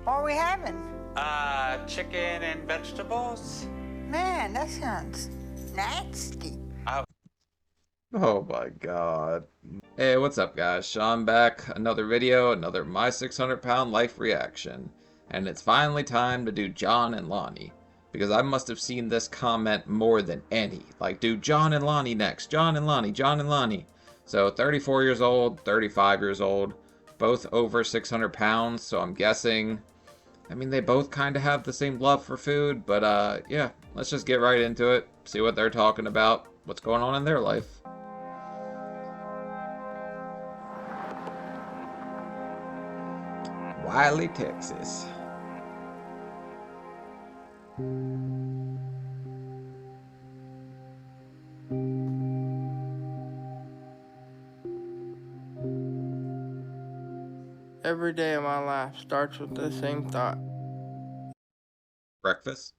What are we having? Chicken and vegetables. Man, that sounds nasty. Oh my god. Hey, what's up guys? Sean back. Another video, another My 600 Pound Life reaction. And it's finally time to do John and Lonnie. Because I must have seen this comment more than any. Like, do John and Lonnie next. John and Lonnie, John and Lonnie. So 34 years old, 35 years old. Both over 600 pounds, so I'm guessing... I mean, they both kind of have the same love for food, but yeah, let's just get right into it. See what they're talking about, what's going on in their life. Wiley, Texas. Every day of my life starts with the same thought. Breakfast?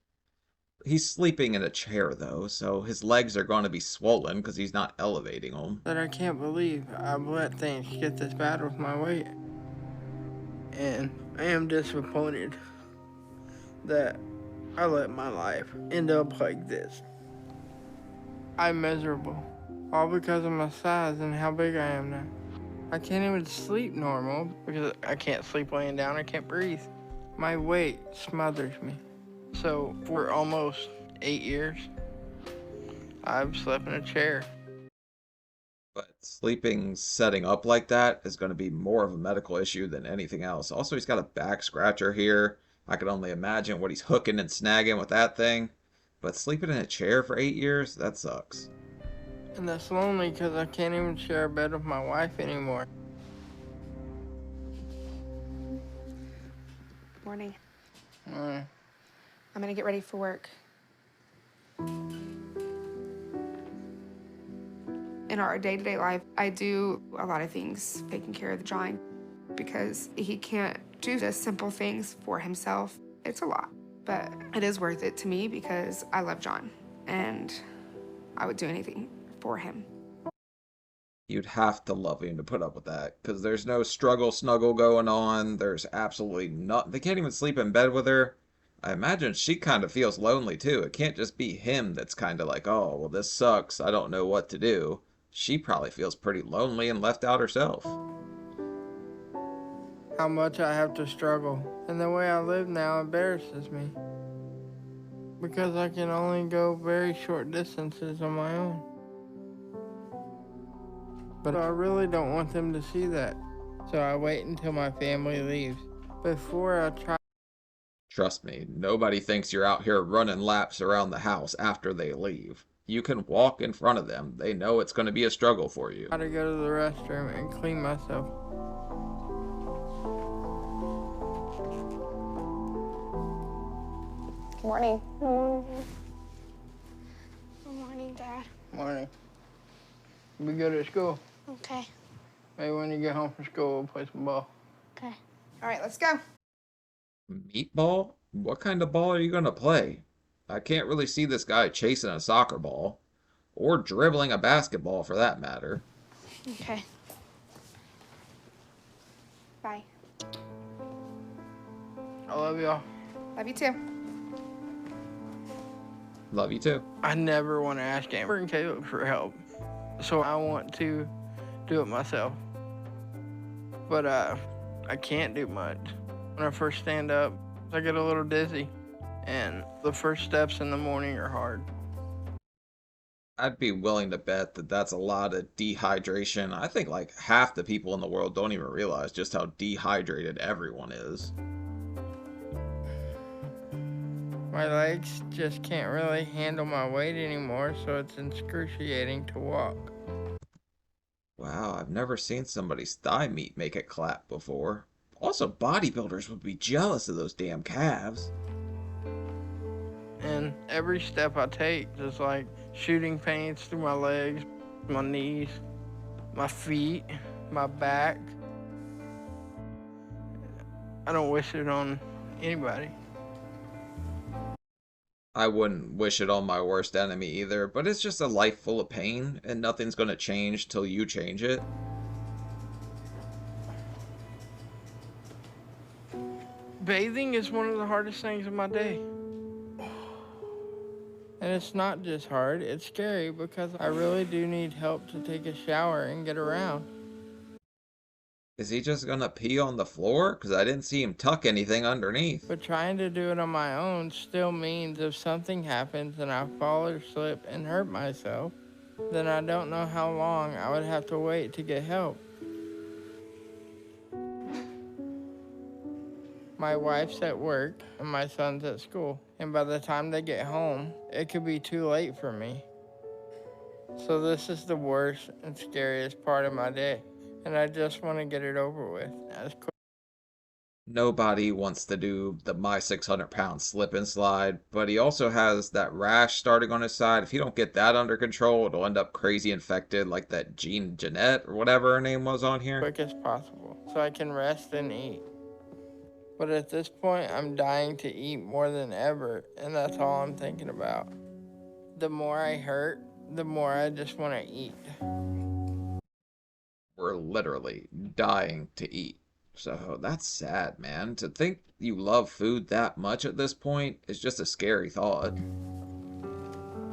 He's sleeping in a chair though, so his legs are going to be swollen because he's not elevating them. That I can't believe I've let things get this bad with my weight. And I am disappointed that I let my life end up like this. I'm miserable, all because of my size and how big I am now. I can't even sleep normal because I can't sleep laying down, I can't breathe. My weight smothers me. So for almost 8 years, I've slept in a chair. But sleeping setting up like that is going to be more of a medical issue than anything else. Also, he's got a back scratcher here. I can only imagine what he's hooking and snagging with that thing. But sleeping in a chair for 8 years, that sucks. And that's lonely because I can't even share a bed with my wife anymore. Morning. I'm gonna get ready for work. In our day-to-day life, I do a lot of things taking care of the John because he can't do the simple things for himself. It's a lot, but it is worth it to me because I love John and I would do anything for him. You'd have to love him to put up with that, because there's no struggle snuggle going on. There's absolutely nothing. They can't even sleep in bed with her. I imagine she kind of feels lonely too. It can't just be him that's kind of like, oh, well, this sucks, I don't know what to do. She probably feels pretty lonely and left out herself. How much I have to struggle, and the way I live now embarrasses me. Because I can only go very short distances on my own. But I really don't want them to see that, so I wait until my family leaves before I try. Trust me, nobody thinks you're out here running laps around the house after they leave. You can walk in front of them. They know it's going to be a struggle for you. I gotta go to the restroom and clean myself. Good morning. Good morning, Dad. Morning. We go to school. Okay. Maybe when you get home from school, we'll play some ball. Okay. All right, let's go. Meatball? What kind of ball are you going to play? I can't really see this guy chasing a soccer ball. Or dribbling a basketball, for that matter. Okay. Bye. I love y'all. Love you too. Love you too. I never want to ask Amber and Caleb for help, so I want to do it myself. But I can't do much. When I first stand up, I get a little dizzy, and the first steps in the morning are hard. I'd be willing to bet that that's a lot of dehydration. I think like half the people in the world don't even realize just how dehydrated everyone is. My legs just can't really handle my weight anymore, so it's excruciating to walk. Wow, I've never seen somebody's thigh meat make it clap before. Also, bodybuilders would be jealous of those damn calves. And every step I take is like shooting pains through my legs, my knees, my feet, my back. I don't wish it on anybody. I wouldn't wish it on my worst enemy either, but it's just a life full of pain, and nothing's gonna change till you change it. Bathing is one of the hardest things of my day. And it's not just hard, it's scary because I really do need help to take a shower and get around. Is he just gonna pee on the floor? Because I didn't see him tuck anything underneath. But trying to do it on my own still means if something happens and I fall or slip and hurt myself, then I don't know how long I would have to wait to get help. My wife's at work and my son's at school, and by the time they get home, it could be too late for me. So this is the worst and scariest part of my day, and I just want to get it over with as quick. Nobody wants to do the my 600-pound slip and slide, but he also has that rash starting on his side. If you don't get that under control, it'll end up crazy infected like that Jeanette or whatever her name was on here. Quick as possible so I can rest and eat. But at this point, I'm dying to eat more than ever, and that's all I'm thinking about. The more I hurt, the more I just want to eat. We're literally dying to eat. So that's sad, man. To think you love food that much at this point is just a scary thought.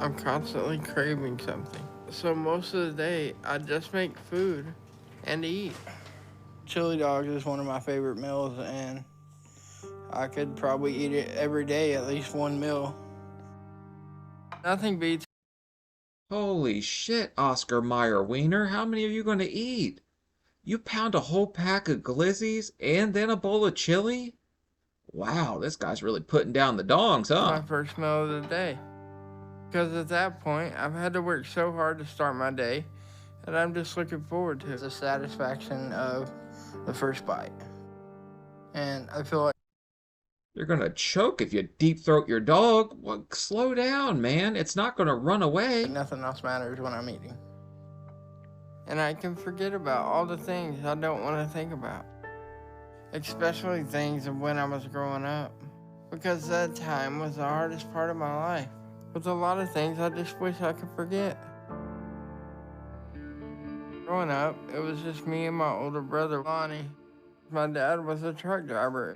I'm constantly craving something. So most of the day, I just make food and eat. Chili dogs is one of my favorite meals, and I could probably eat it every day, at least one meal. Nothing beats. Holy shit, Oscar Mayer Wiener, how many are you going to eat? You pound a whole pack of glizzies and then a bowl of chili? Wow, this guy's really putting down the dongs, huh? My first meal of the day. Because at that point, I've had to work so hard to start my day, and I'm just looking forward to the satisfaction of the first bite. And I feel like You're gonna choke if you deep throat your dog. Well, slow down, man. It's not gonna run away. nothing else matters when I'm eating. And I can forget about all the things I don't want to think about. Especially things of when I was growing up. Because that time was the hardest part of my life. With a lot of things I just wish I could forget. Growing up, it was just me and my older brother, Lonnie. My dad was a truck driver.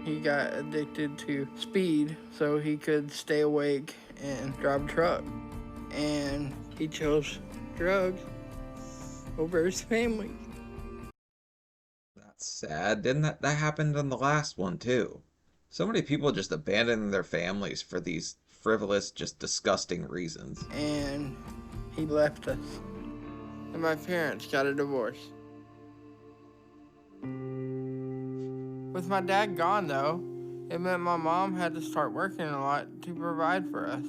He got addicted to speed so he could stay awake and drive a truck. And he chose drugs over his family. That's sad. Didn't that happened in the last one too? So many people just abandoning their families for these frivolous, just disgusting reasons. And he left us. And my parents got a divorce. With my dad gone, though, it meant my mom had to start working a lot to provide for us.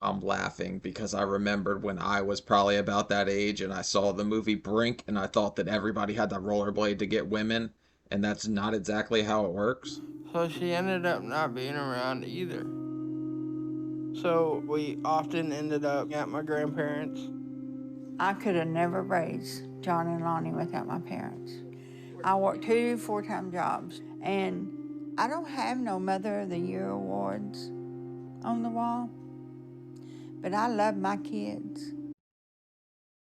I'm laughing because I remembered when I was probably about that age and I saw the movie Brink and I thought that everybody had to rollerblade to get women, and that's not exactly how it works. So she ended up not being around either. So we often ended up at my grandparents'. I could have never raised John and Lonnie without my parents. I worked 2 full-time jobs, and I don't have no Mother of the Year awards on the wall, but I love my kids.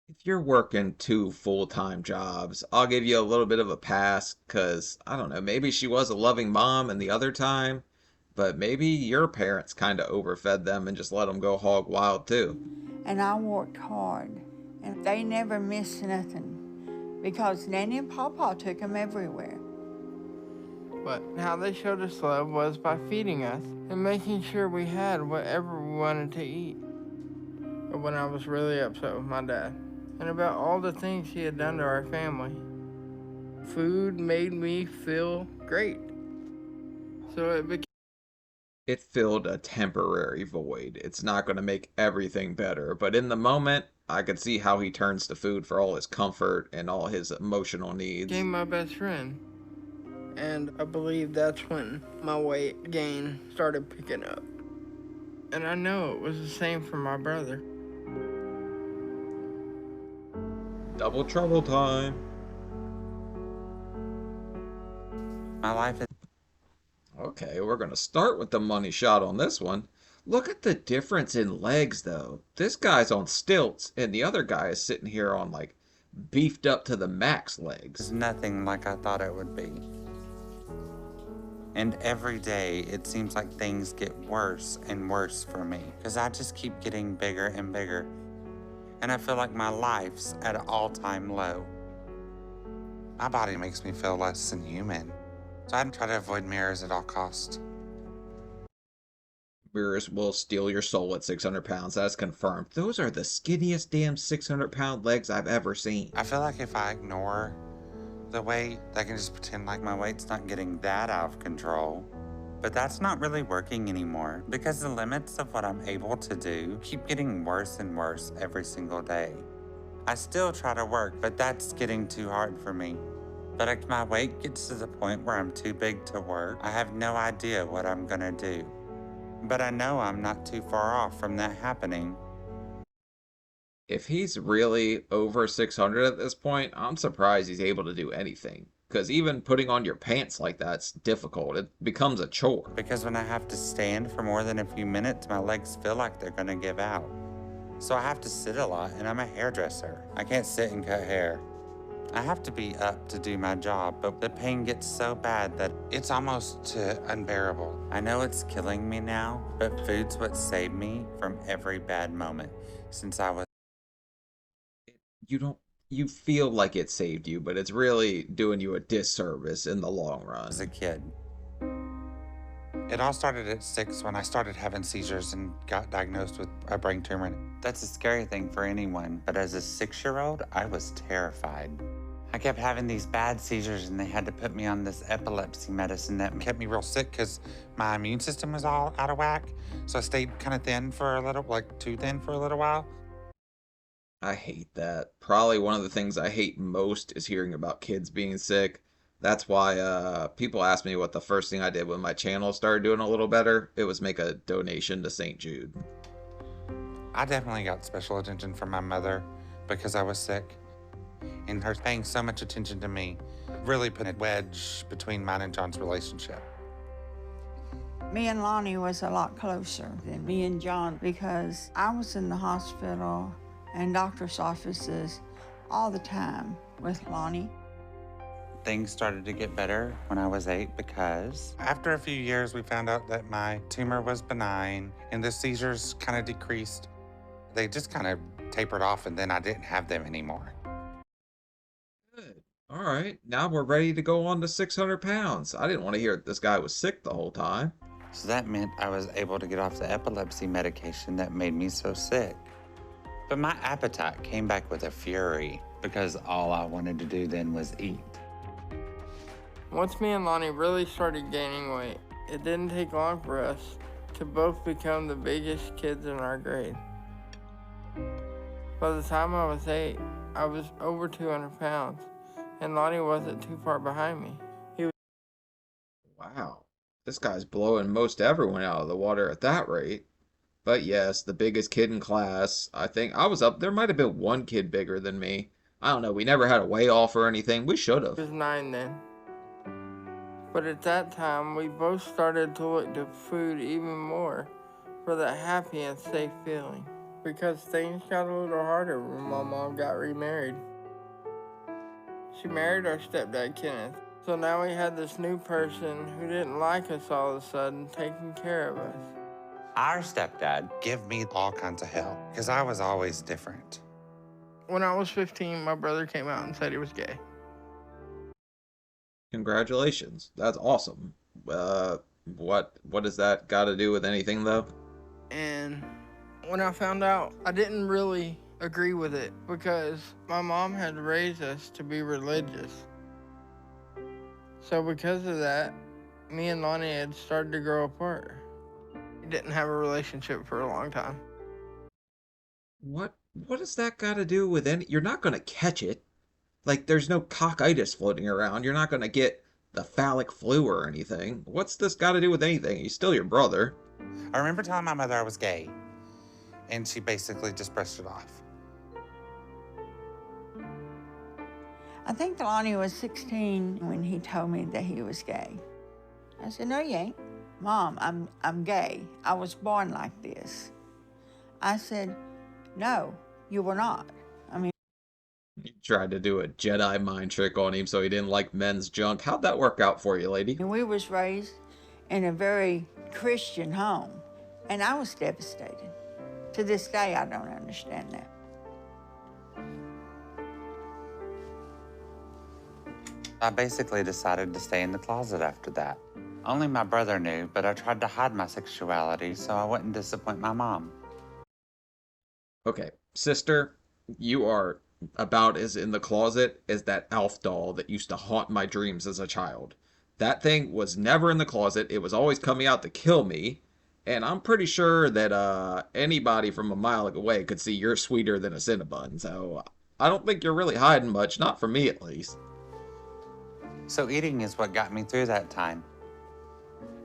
If you're working 2 full-time jobs, I'll give you a little bit of a pass because, I don't know, maybe she was a loving mom and the other time, but maybe your parents kind of overfed them and just let them go hog wild too. And I worked hard, and they never missed nothing because Nanny and Pawpaw took them everywhere. But how they showed us love was by feeding us and making sure we had whatever we wanted to eat. But when I was really upset with my dad and about all the things he had done to our family, food made me feel great. So It filled a temporary void. It's not going to make everything better, but in the moment, I could see how he turns to food for all his comfort and all his emotional needs. became my best friend. And I believe that's when my weight gain started picking up. And I know it was the same for my brother. Double trouble time. My life is. Okay, we're going to start with the money shot on this one. Look at the difference in legs, though. This guy's on stilts, and the other guy is sitting here on, like, beefed up to the max legs. Nothing like I thought it would be. And every day, it seems like things get worse and worse for me because I just keep getting bigger and bigger. And I feel like my life's at an all-time low. My body makes me feel less than human. So I try to avoid mirrors at all costs. Mirrors will steal your soul at 600 pounds. That's confirmed. Those are the skinniest damn 600-pound legs I've ever seen. I feel like if I ignore the weight, I can just pretend like my weight's not getting that out of control. But that's not really working anymore because the limits of what I'm able to do keep getting worse and worse every single day. I still try to work, but that's getting too hard for me. But if my weight gets to the point where I'm too big to work, I have no idea what I'm gonna do. But I know I'm not too far off from that happening. If he's really over 600 at this point, I'm surprised he's able to do anything. Because even putting on your pants like that's difficult. It becomes a chore. Because when I have to stand for more than a few minutes, my legs feel like they're gonna give out. So I have to sit a lot, and I'm a hairdresser. I can't sit and cut hair. I have to be up to do my job, but the pain gets so bad that it's almost unbearable. I know it's killing me now, but food's what saved me from every bad moment since I was You feel like it saved you, but it's really doing you a disservice in the long run. a kid. It all started at 6 when I started having seizures and got diagnosed with a brain tumor. That's a scary thing for anyone, but as a 6-year-old, I was terrified. I kept having these bad seizures and they had to put me on this epilepsy medicine that kept me real sick because my immune system was all out of whack. So I stayed kind of thin for a little, like too thin for a little while. I hate that. Probably one of the things I hate most is hearing about kids being sick. That's why people ask me what the first thing I did when my channel started doing a little better. It was make a donation to St. Jude. I definitely got special attention from my mother because I was sick. And her paying so much attention to me really put a wedge between mine and John's relationship. Me and Lonnie was a lot closer than me and John because I was in the hospital and doctor's offices all the time with Lonnie. Things started to get better when I was 8 because after a few years, we found out that my tumor was benign and the seizures kind of decreased. They just kind of tapered off and then I didn't have them anymore. Good. All right, now we're ready to go on to 600 pounds. I didn't want to hear that this guy was sick the whole time. So that meant I was able to get off the epilepsy medication that made me so sick. But my appetite came back with a fury because all I wanted to do then was eat. Once me and Lonnie really started gaining weight, it didn't take long for us to both become the biggest kids in our grade. By the time I was 8, I was over 200 pounds, and Lonnie wasn't too far behind me. Wow, this guy's blowing most everyone out of the water at that rate. But yes, the biggest kid in class. I think I was up. There might have been one kid bigger than me. I don't know. We never had a weigh off or anything. We should have. I was 9 then. But at that time, we both started to look to food even more for that happy and safe feeling. Because things got a little harder when my mom got remarried. She married our stepdad, Kenneth. So now we had this new person who didn't like us all of a sudden taking care of us. Our stepdad gave me all kinds of hell because I was always different. When I was 15, my brother came out and said he was gay. Congratulations. That's awesome. What does that got to do with anything though? And when I found out, I didn't really agree with it because my mom had raised us to be religious. So because of that, me and Lonnie had started to grow apart. We didn't have a relationship for a long time. What does that got to do with any? You're not gonna catch it. Like there's no cockitis floating around. You're not gonna get the phallic flu or anything. What's this got to do with anything? He's still your brother. I remember telling my mother I was gay, and she basically just brushed it off. I think Lonnie was 16 when he told me that he was gay. I said, no, you ain't. Mom, I'm gay. I was born like this. I said, no, you were not. I mean, You tried to do a Jedi mind trick on him so he didn't like men's junk. How'd that work out for you, lady? we was raised in a very Christian home. And I was devastated. To this day, I don't understand that. I basically decided to stay in the closet after that. Only my brother knew, but I tried to hide my sexuality so I wouldn't disappoint my mom. Okay, sister, you are about as in the closet as that Alf doll that used to haunt my dreams as a child. That thing was never in the closet. It was always coming out to kill me. And I'm pretty sure that anybody from a mile away could see you're sweeter than a Cinnabon. So I don't think you're really hiding much, not from me at least. So eating is what got me through that time.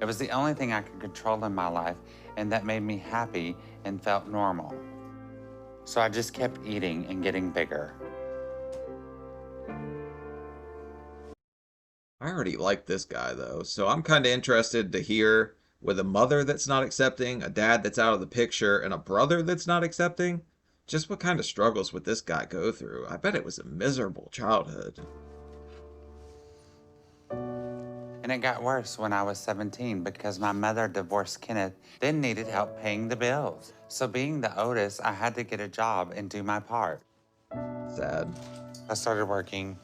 It was the only thing I could control in my life, and that made me happy and felt normal. So I just kept eating and getting bigger. I already like this guy though, so I'm kind of interested to hear with a mother that's not accepting, a dad that's out of the picture, and a brother that's not accepting, just what kind of struggles would this guy go through? I bet it was a miserable childhood. And it got worse when I was 17 because my mother divorced Kenneth, then needed help paying the bills. So being the oldest, I had to get a job and do my part. Sad. I started working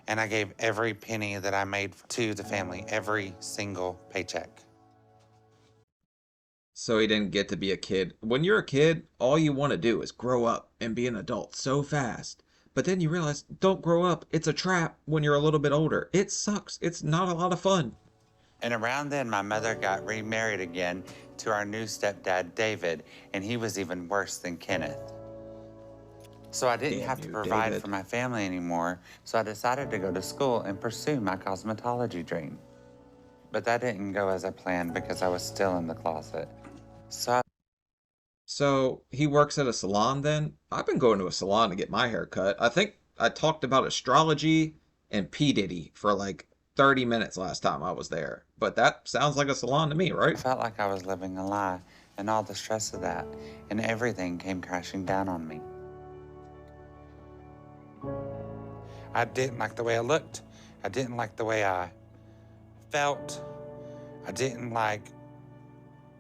and I gave every penny that I made to the family, every single paycheck. So he didn't get to be a kid. When you're a kid, all you want to do is grow up and be an adult so fast. But then you realize, don't grow up. It's a trap when you're a little bit older. It sucks. It's not a lot of fun. And around then, my mother got remarried again to our new stepdad, David, and he was even worse than Kenneth. So I didn't have to provide for my family anymore, so I decided to go to school and pursue my cosmetology dream. But that didn't go as I planned because I was still in the closet. So he works at a salon then? I've been going to a salon to get my hair cut. I think I talked about astrology and P. Diddy for like 30 minutes last time I was there. But that sounds like a salon to me, right? I felt like I was living a lie and all the stress of that, and everything came crashing down on me. I didn't like the way I looked. I didn't like the way I felt.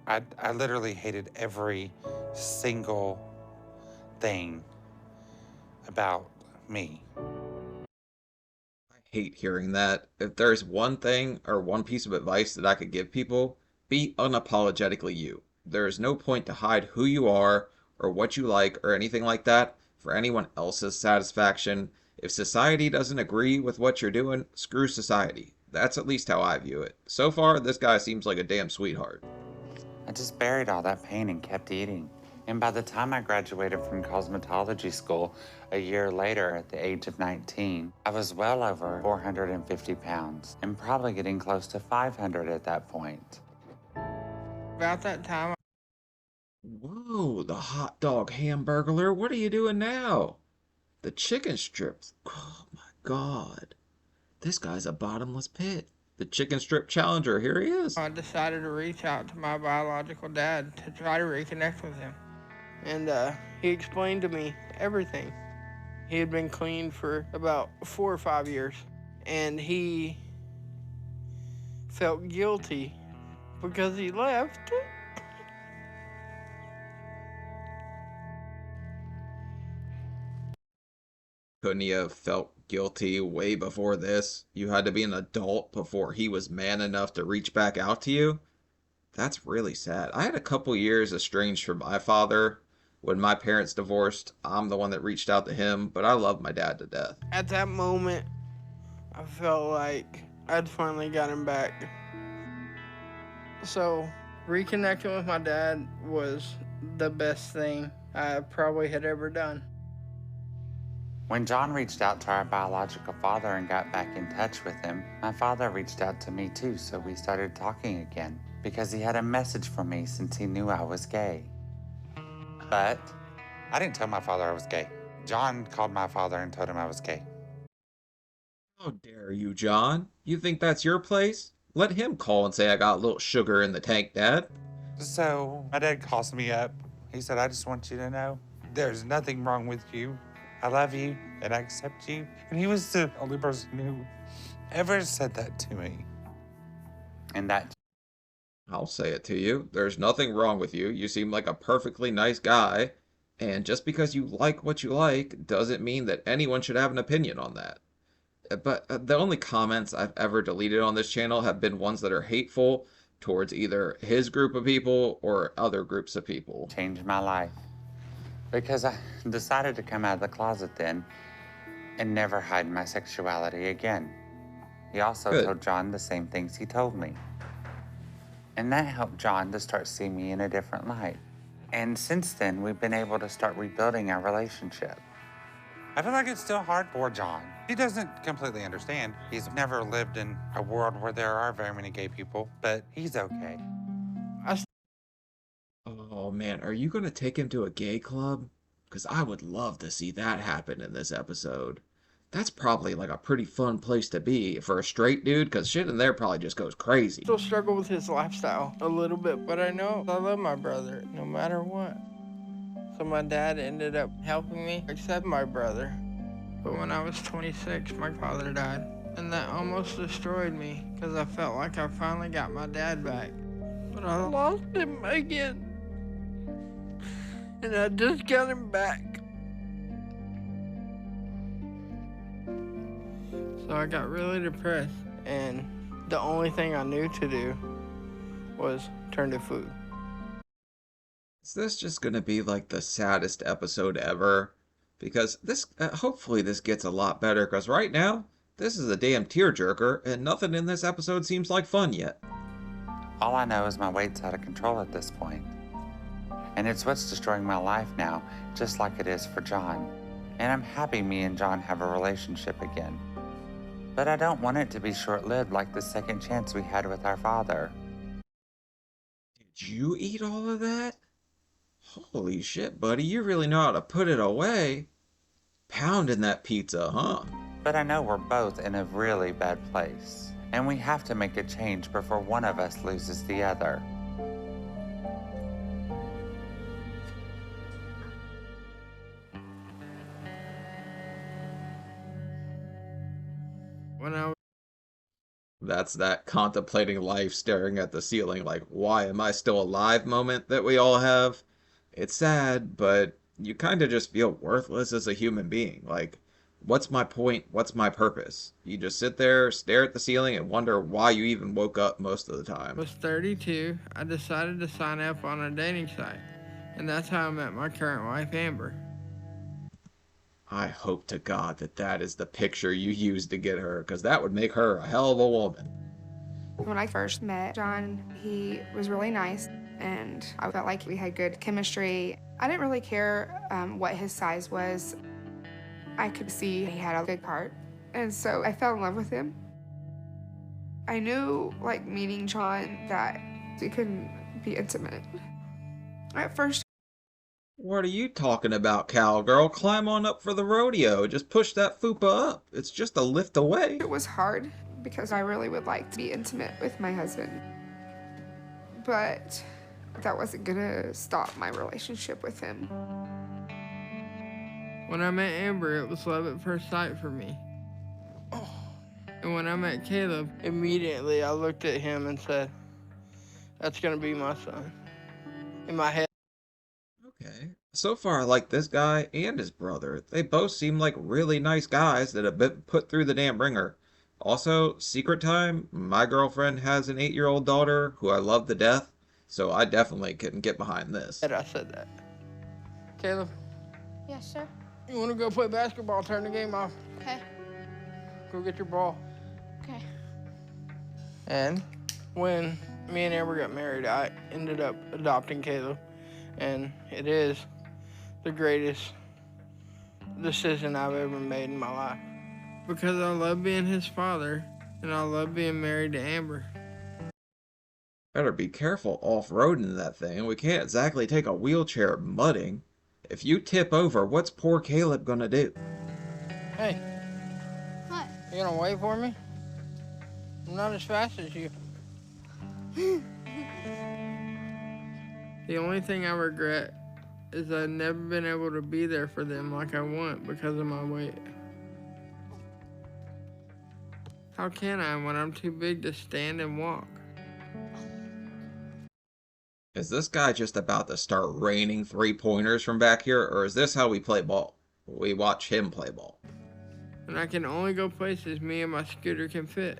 I literally hated every single thing about me. I hate hearing that. If there's one thing or one piece of advice that I could give people, be unapologetically you. There is no point to hide who you are or what you like or anything like that for anyone else's satisfaction. If society doesn't agree with what you're doing, screw society. That's at least how I view it. So far, this guy seems like a damn sweetheart. I just buried all that pain and kept eating. And by the time I graduated from cosmetology school a year later at the age of 19, I was well over 450 pounds and probably getting close to 500 at that point. About that time, Whoa, the hot dog hamburglar. What are you doing now? The chicken strips. Oh my God. This guy's a bottomless pit. The chicken strip challenger. Here he is. I decided to reach out to my biological dad to try to reconnect with him. And he explained to me everything. He had been clean for about 4 or 5 years. And he felt guilty because he left. Couldn't he have felt guilty way before this? You had to be an adult before he was man enough to reach back out to you? That's really sad. I had a couple years estranged from my father. When my parents divorced, I'm the one that reached out to him, but I love my dad to death. At that moment, I felt like I'd finally got him back. So, reconnecting with my dad was the best thing I probably had ever done. When John reached out to our biological father and got back in touch with him, my father reached out to me too, so we started talking again because he had a message for me since he knew I was gay. But I didn't tell my father I was gay. John called my father and told him I was gay. How dare you, John? You think that's your place? Let him call and say I got a little sugar in the tank, Dad. So my dad calls me up. He said, I just want you to know there's nothing wrong with you. I love you and I accept you. And he was the only person who ever said that to me. And that I'll say it to you. There's nothing wrong with you. You seem like a perfectly nice guy. And just because you like what you like doesn't mean that anyone should have an opinion on that. But the only comments I've ever deleted on this channel have been ones that are hateful towards either his group of people or other groups of people. Changed my life because I decided to come out of the closet then and never hide my sexuality again. He also Good. told John the same things he told me. And that helped John to start seeing me in a different light. And since then, we've been able to start rebuilding our relationship. I feel like it's still hard for John. He doesn't completely understand. He's never lived in a world where there are very many gay people, but he's okay. Oh man, are you gonna take him to a gay club? Because I would love to see that happen in this episode. That's probably like a pretty fun place to be for a straight dude, because shit in there probably just goes crazy. Still struggle with his lifestyle a little bit, but I know I love my brother no matter what. So my dad ended up helping me accept my brother. But when I was 26, my father died. And that almost destroyed me because I felt like I finally got my dad back. But I lost him again. And I just got him back. So I got really depressed, and the only thing I knew to do was turn to food. Is this just gonna be like the saddest episode ever? Because this, hopefully this gets a lot better, because right now, this is a damn tearjerker, and nothing in this episode seems like fun yet. All I know is my weight's out of control at this point. And it's what's destroying my life now, just like it is for John. And I'm happy me and John have a relationship again. But I don't want it to be short-lived like the second chance we had with our father. Did you eat all of that? Holy shit, buddy, you really know how to put it away. Pounding that pizza, huh? But I know we're both in a really bad place. And we have to make a change before one of us loses the other. When I That's that contemplating life, staring at the ceiling like, why am I still alive moment that we all have. It's sad, but you kind of just feel worthless as a human being. Like, what's my point? What's my purpose? You just sit there, stare at the ceiling, and wonder why you even woke up most of the time. was 32, I decided to sign up on a dating site. And that's how I met my current wife, Amber. I hope to God that that is the picture you used to get her, because that would make her a hell of a woman. When I first met John, he was really nice, and I felt like we had good chemistry. I didn't really care what his size was. I could see he had a good heart, and so I fell in love with him. I knew, like, meeting John, that we couldn't be intimate. At first, What are you talking about, cowgirl? Climb on up for the rodeo. Just push that fupa up. It's just a lift away. it was hard because I really would like to be intimate with my husband. But that wasn't gonna stop my relationship with him. When I met Amber, it was love at first sight for me. And when I met Caleb, immediately I looked at him and said, that's gonna be my son. In my head. Okay. So far, I like this guy and his brother. They both seem like really nice guys that have been put through the damn ringer. Also, secret time, my girlfriend has an 8-year-old daughter who I love to death, so I definitely can get behind this. I said that. Caleb, Yes, sir. you wanna go play basketball, turn the game off. Okay. Go get your ball. Okay. And when me and Amber got married, I ended up adopting Caleb. And it is the greatest decision I've ever made in my life. Because I love being his father, and I love being married to Amber. Better be careful off-roading that thing. We can't exactly take a wheelchair mudding. If you tip over, what's poor Caleb gonna do? Hey, What? you gonna wait for me? I'm not as fast as you. The only thing I regret is I've never been able to be there for them like I want because of my weight. How can I when I'm too big to stand and walk? Is this guy just about to start raining three-pointers from back here, or is this how we play ball? We watch him play ball. And I can only go places me and my scooter can fit.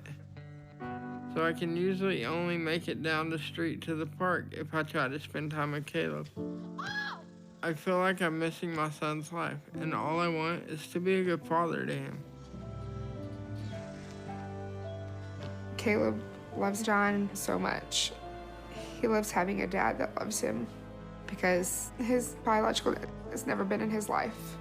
So I can usually only make it down the street to the park if I try to spend time with Caleb. I feel like I'm missing my son's life, and all I want is to be a good father to him. Caleb loves John so much. He loves having a dad that loves him because his biological dad has never been in his life.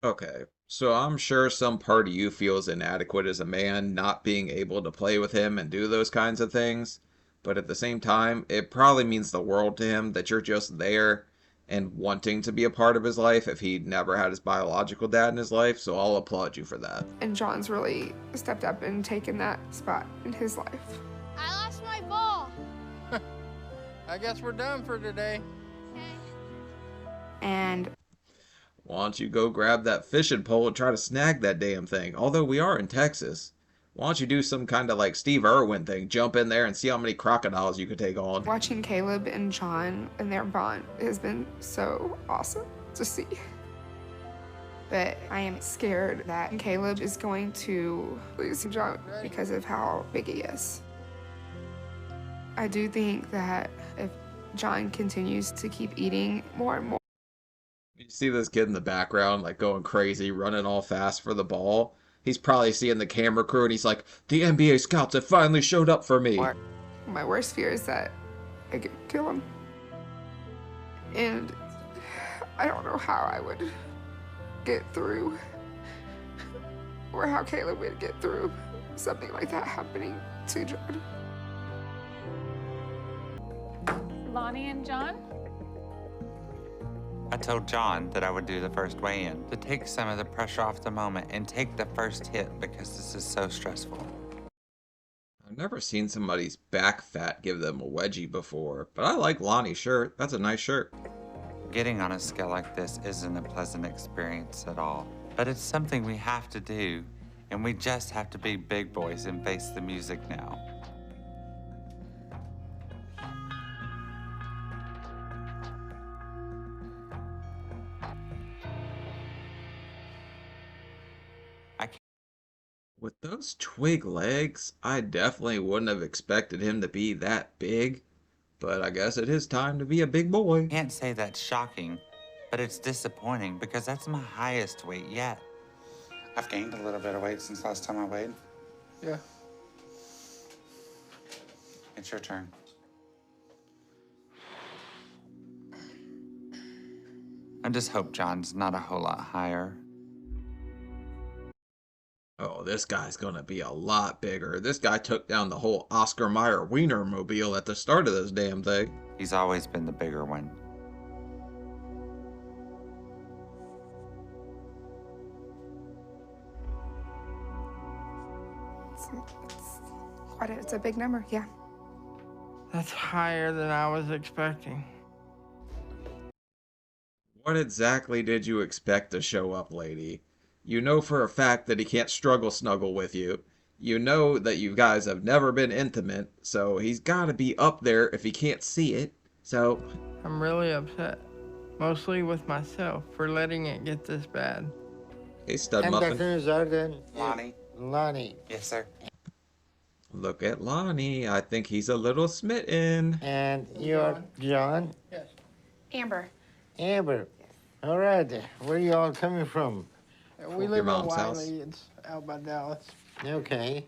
Okay, so I'm sure some part of you feels inadequate as a man not being able to play with him and do those kinds of things, but at the same time, it probably means the world to him that you're just there and wanting to be a part of his life if he never had his biological dad in his life, so I'll applaud you for that. And John's really stepped up and taken that spot in his life. I lost my ball. I guess we're done for today. And Why don't you go grab that fishing pole and try to snag that damn thing? Although we are in Texas. Why don't you do some kind of like Steve Irwin thing? Jump in there and see how many crocodiles you could take on. watching Caleb and John and their bond has been so awesome to see. But I am scared that Caleb is going to lose John because of how big he is. I do think that if John continues to keep eating more and more, You see this kid in the background like going crazy, running all fast for the ball. He's probably seeing the camera crew and he's like, the NBA scouts have finally showed up for me. my worst fear is that I could kill him. And I don't know how I would get through, or how Caleb would get through something like that happening to John. Lonnie and John? I told John that I would do the first weigh-in to take some of the pressure off the moment and take the first hit because this is so stressful. I've never seen somebody's back fat give them a wedgie before, but I like Lonnie's shirt. That's a nice shirt. Getting on a scale like this isn't a pleasant experience at all, but it's something we have to do, and we just have to be big boys and face the music now. With those twig legs, I definitely wouldn't have expected him to be that big. But I guess it is time to be a big boy. Can't say that's shocking, but it's disappointing because that's my highest weight yet. I've gained a little bit of weight since last time I weighed. Yeah. It's your turn. I just hope John's not a whole lot higher. Oh, this guy's gonna be a lot bigger. This guy took down the whole Oscar Mayer Wienermobile at the start of this damn thing. He's always been the bigger one. It's a big number, yeah. That's higher than I was expecting. What exactly did you expect to show up, lady? You know for a fact that he can't struggle snuggle with you. You know that you guys have never been intimate, so he's gotta be up there if he can't see it. So, I'm really upset. Mostly with myself for letting it get this bad. hey, stud And muffin. Dr. Zarden. Lonnie? Lonnie. Yes, sir. Look at Lonnie. I think he's a little smitten. And you're John? Amber. Amber. All right. Where are you all coming from? We Your live in mom's house. Wiley. It's out by Dallas. Okay.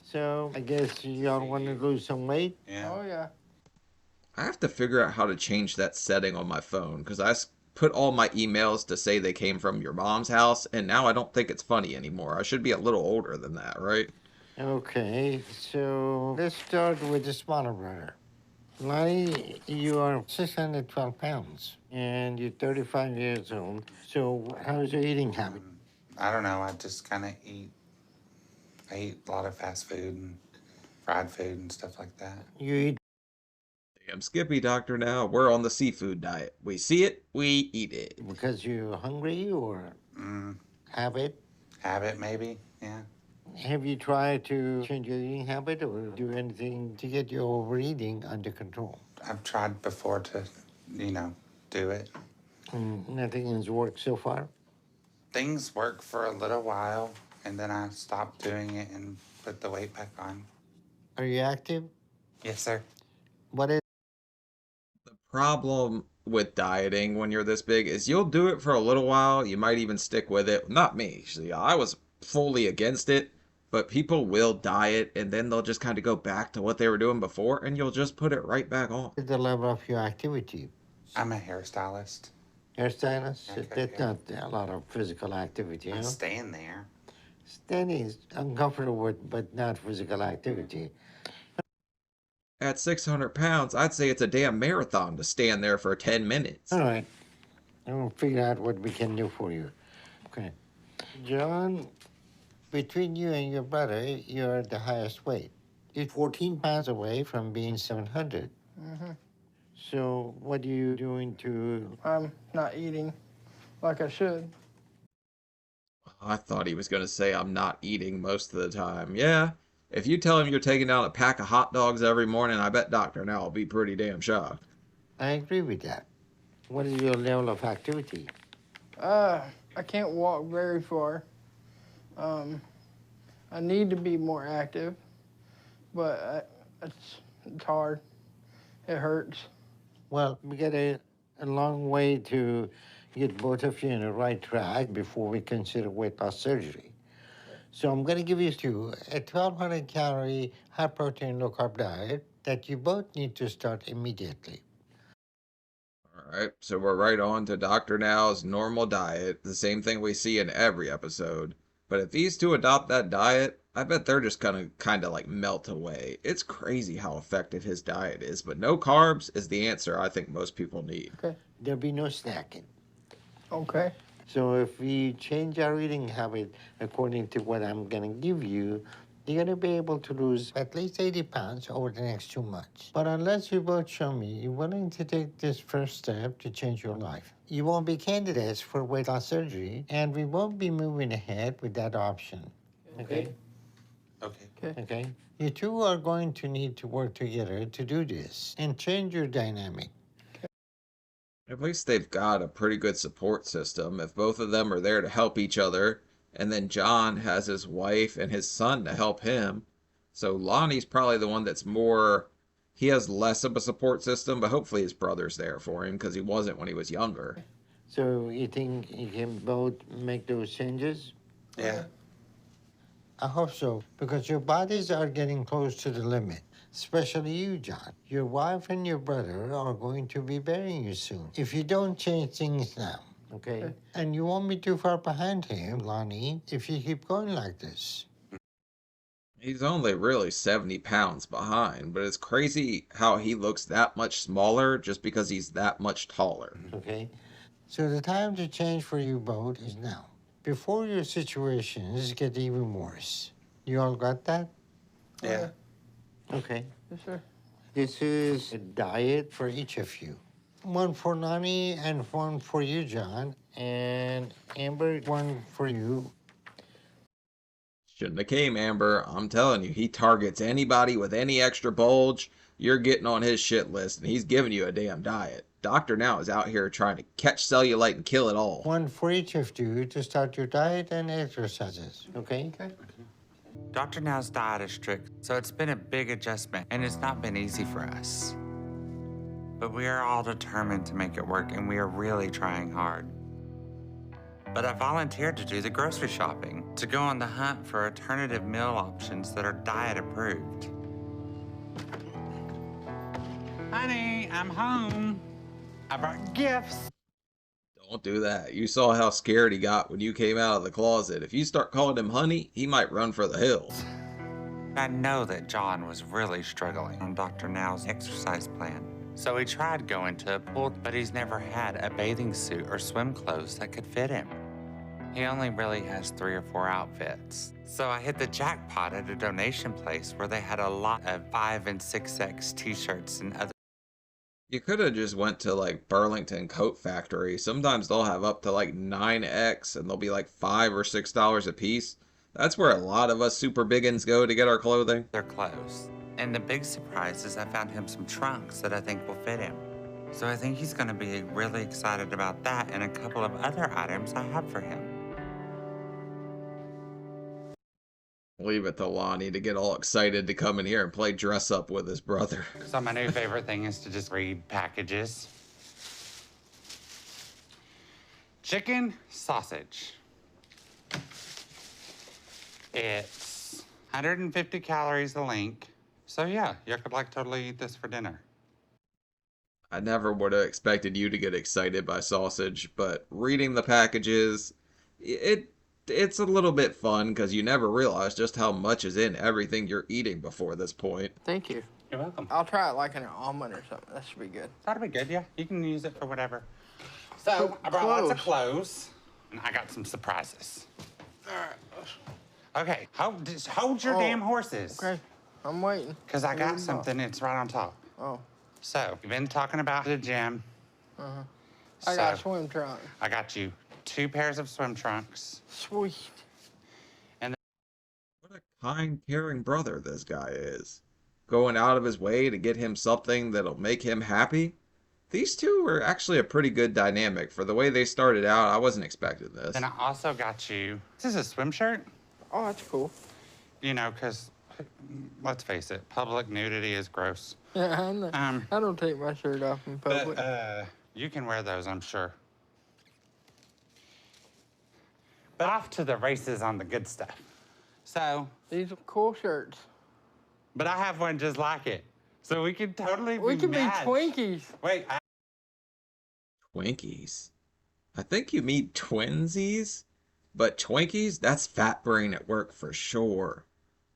So I guess y'all want to lose some weight? Yeah. Oh, yeah. I have to figure out how to change that setting on my phone because put all my emails to say they came from your mom's house, and now I don't think it's funny anymore. I should be a little older than that, right? Okay. So let's start with the smaller brother. Lonnie, you are 612 pounds and you're 35 years old. So how's your eating habit? I don't know. I just kind of I eat a lot of fast food and fried food and stuff like that. You eat Damn Skippy Doctor now. We're on the seafood diet. We see it, we eat it. because you're hungry or Mm, habit? habit, maybe. Yeah. Have you tried to change your eating habit or do anything to get your overeating under control? I've tried before to, do it. Nothing has worked so far? Things work for a little while, and then I stopped doing it and put the weight back on. Are you active? Yes, sir. What is The problem with dieting when you're this big is you'll do it for a little while. You might even stick with it. Not me. See, I was fully against it, but people will diet and then they'll just kind of go back to what they were doing before and you'll just put it right back on. the level of your activity? I'm a hairstylist. Hairstylist? Okay, That's yeah. not a lot of physical activity, I huh? stand there. Standing is uncomfortable with, but not physical activity. At 600 pounds, I'd say it's a damn marathon to stand there for 10 minutes. All right. We'll figure out what we can do for you. Okay. John, between you and your brother, you're the highest weight. You're 14 pounds away from being 700. So what are you doing to... I'm not eating like I should. I thought he was going to say I'm not eating most of the time. Yeah, if you tell him you're taking down a pack of hot dogs every morning, I bet Dr. Now will be pretty damn shocked. I agree with that. What is your level of activity? I can't walk very far. I need to be more active, but it's hard. It hurts. Well, we got a long way to get both of you in the right track before we consider weight loss surgery. So I'm going to give you two, a 1,200 calorie, high protein, low carb diet that you both need to start immediately. All right, so we're right on to Dr. Now's normal diet, the same thing we see in every episode. But if these two adopt that diet, I bet they're just gonna kind of like melt away. It's crazy how effective his diet is, but no carbs is the answer I think most people need. Okay. There'll be no snacking. Okay. So if we change our eating habit according to what I'm going to give you, you're going to be able to lose at least 80 pounds over the next 2 months. But unless you both show me you're willing to take this first step to change your life, you won't be candidates for weight loss surgery, and we won't be moving ahead with that option. Okay? Okay. Okay? You two are going to need to work together to do this and change your dynamic. At least they've got a pretty good support system if both of them are there to help each other, and then John has his wife and his son to help him. So Lonnie's probably the one that's more, he has less of a support system, but hopefully his brother's there for him because he wasn't when he was younger. So you think you can both make those changes? Yeah. I hope so, because your bodies are getting close to the limit, especially you, John. Your wife and your brother are going to be burying you soon if you don't change things now, okay? And you won't be too far behind him, Lonnie, if you keep going like this. He's only really 70 pounds behind, but it's crazy how he looks that much smaller just because he's that much taller. Okay? So the time to change for you both is now, before your situations get even worse. You all got that? Yeah. Okay. Yes, sir. This is a diet for each of you. One for Lonnie and one for you, John. And Amber, one for you. Shouldn't have came, Amber. I'm telling you, he targets anybody with any extra bulge. You're getting on his shit list, and he's giving you a damn diet. Dr. Now is out here trying to catch cellulite and kill it all. One for each of you to start your diet and exercises, okay? Okay. Dr. Now's diet is strict, so it's been a big adjustment, and it's not been easy for us. But we are all determined to make it work, and we are really trying hard. But I volunteered to do the grocery shopping, to go on the hunt for alternative meal options that are diet approved. Honey, I'm home. I brought gifts. Don't do that. You saw how scared he got when you came out of the closet. If you start calling him honey, he might run for the hills. I know that John was really struggling on Dr. Now's exercise plan. So he tried going to a pool, but he's never had a bathing suit or swim clothes that could fit him. He only really has 3 or 4 outfits. So I hit the jackpot at a donation place where they had a lot of 5 and 6X t-shirts and other. You could have just went to like Burlington Coat Factory. Sometimes they'll have up to like 9X and they'll be like $5 or $6 a piece. That's where a lot of us super biggins go to get our clothing. Their clothes. And the big surprise is I found him some trunks that I think will fit him. So I think he's gonna be really excited about that and a couple of other items I have for him. Leave it to Lonnie to get all excited to come in here and play dress up with his brother. So my new favorite thing is to just read packages. Chicken sausage. It's 150 calories a link. So yeah, you could like totally eat this for dinner. I never would have expected you to get excited by sausage, but reading the packages, it's a little bit fun because you never realize just how much is in everything you're eating before this point. Thank you. You're welcome. I'll try it like an almond or something. That should be good. That'll be good, yeah. You can use it for whatever. So I brought lots of clothes, and I got some surprises. All right. Okay, just hold your damn horses. Okay, I'm waiting. Because I got something, it's right on top. Oh. So, you've been talking about the gym. Uh-huh. I got a swim trunk. I got you 2 pairs of swim trunks. Sweet. And What a kind, caring brother this guy is. Going out of his way to get him something that'll make him happy. These two were actually a pretty good dynamic. For the way they started out, I wasn't expecting this. then I also got you, this is a swim shirt. Oh, that's cool. You know, because, let's face it, public nudity is gross. Yeah, I don't take my shirt off in public. But, you can wear those, I'm sure. But off to the races on the good stuff. So. These are cool shirts. But I have one just like it. So we can totally We can matched. be Twinkies. Wait, Twinkies. I think you mean twinsies, but Twinkies, that's fat brain at work for sure.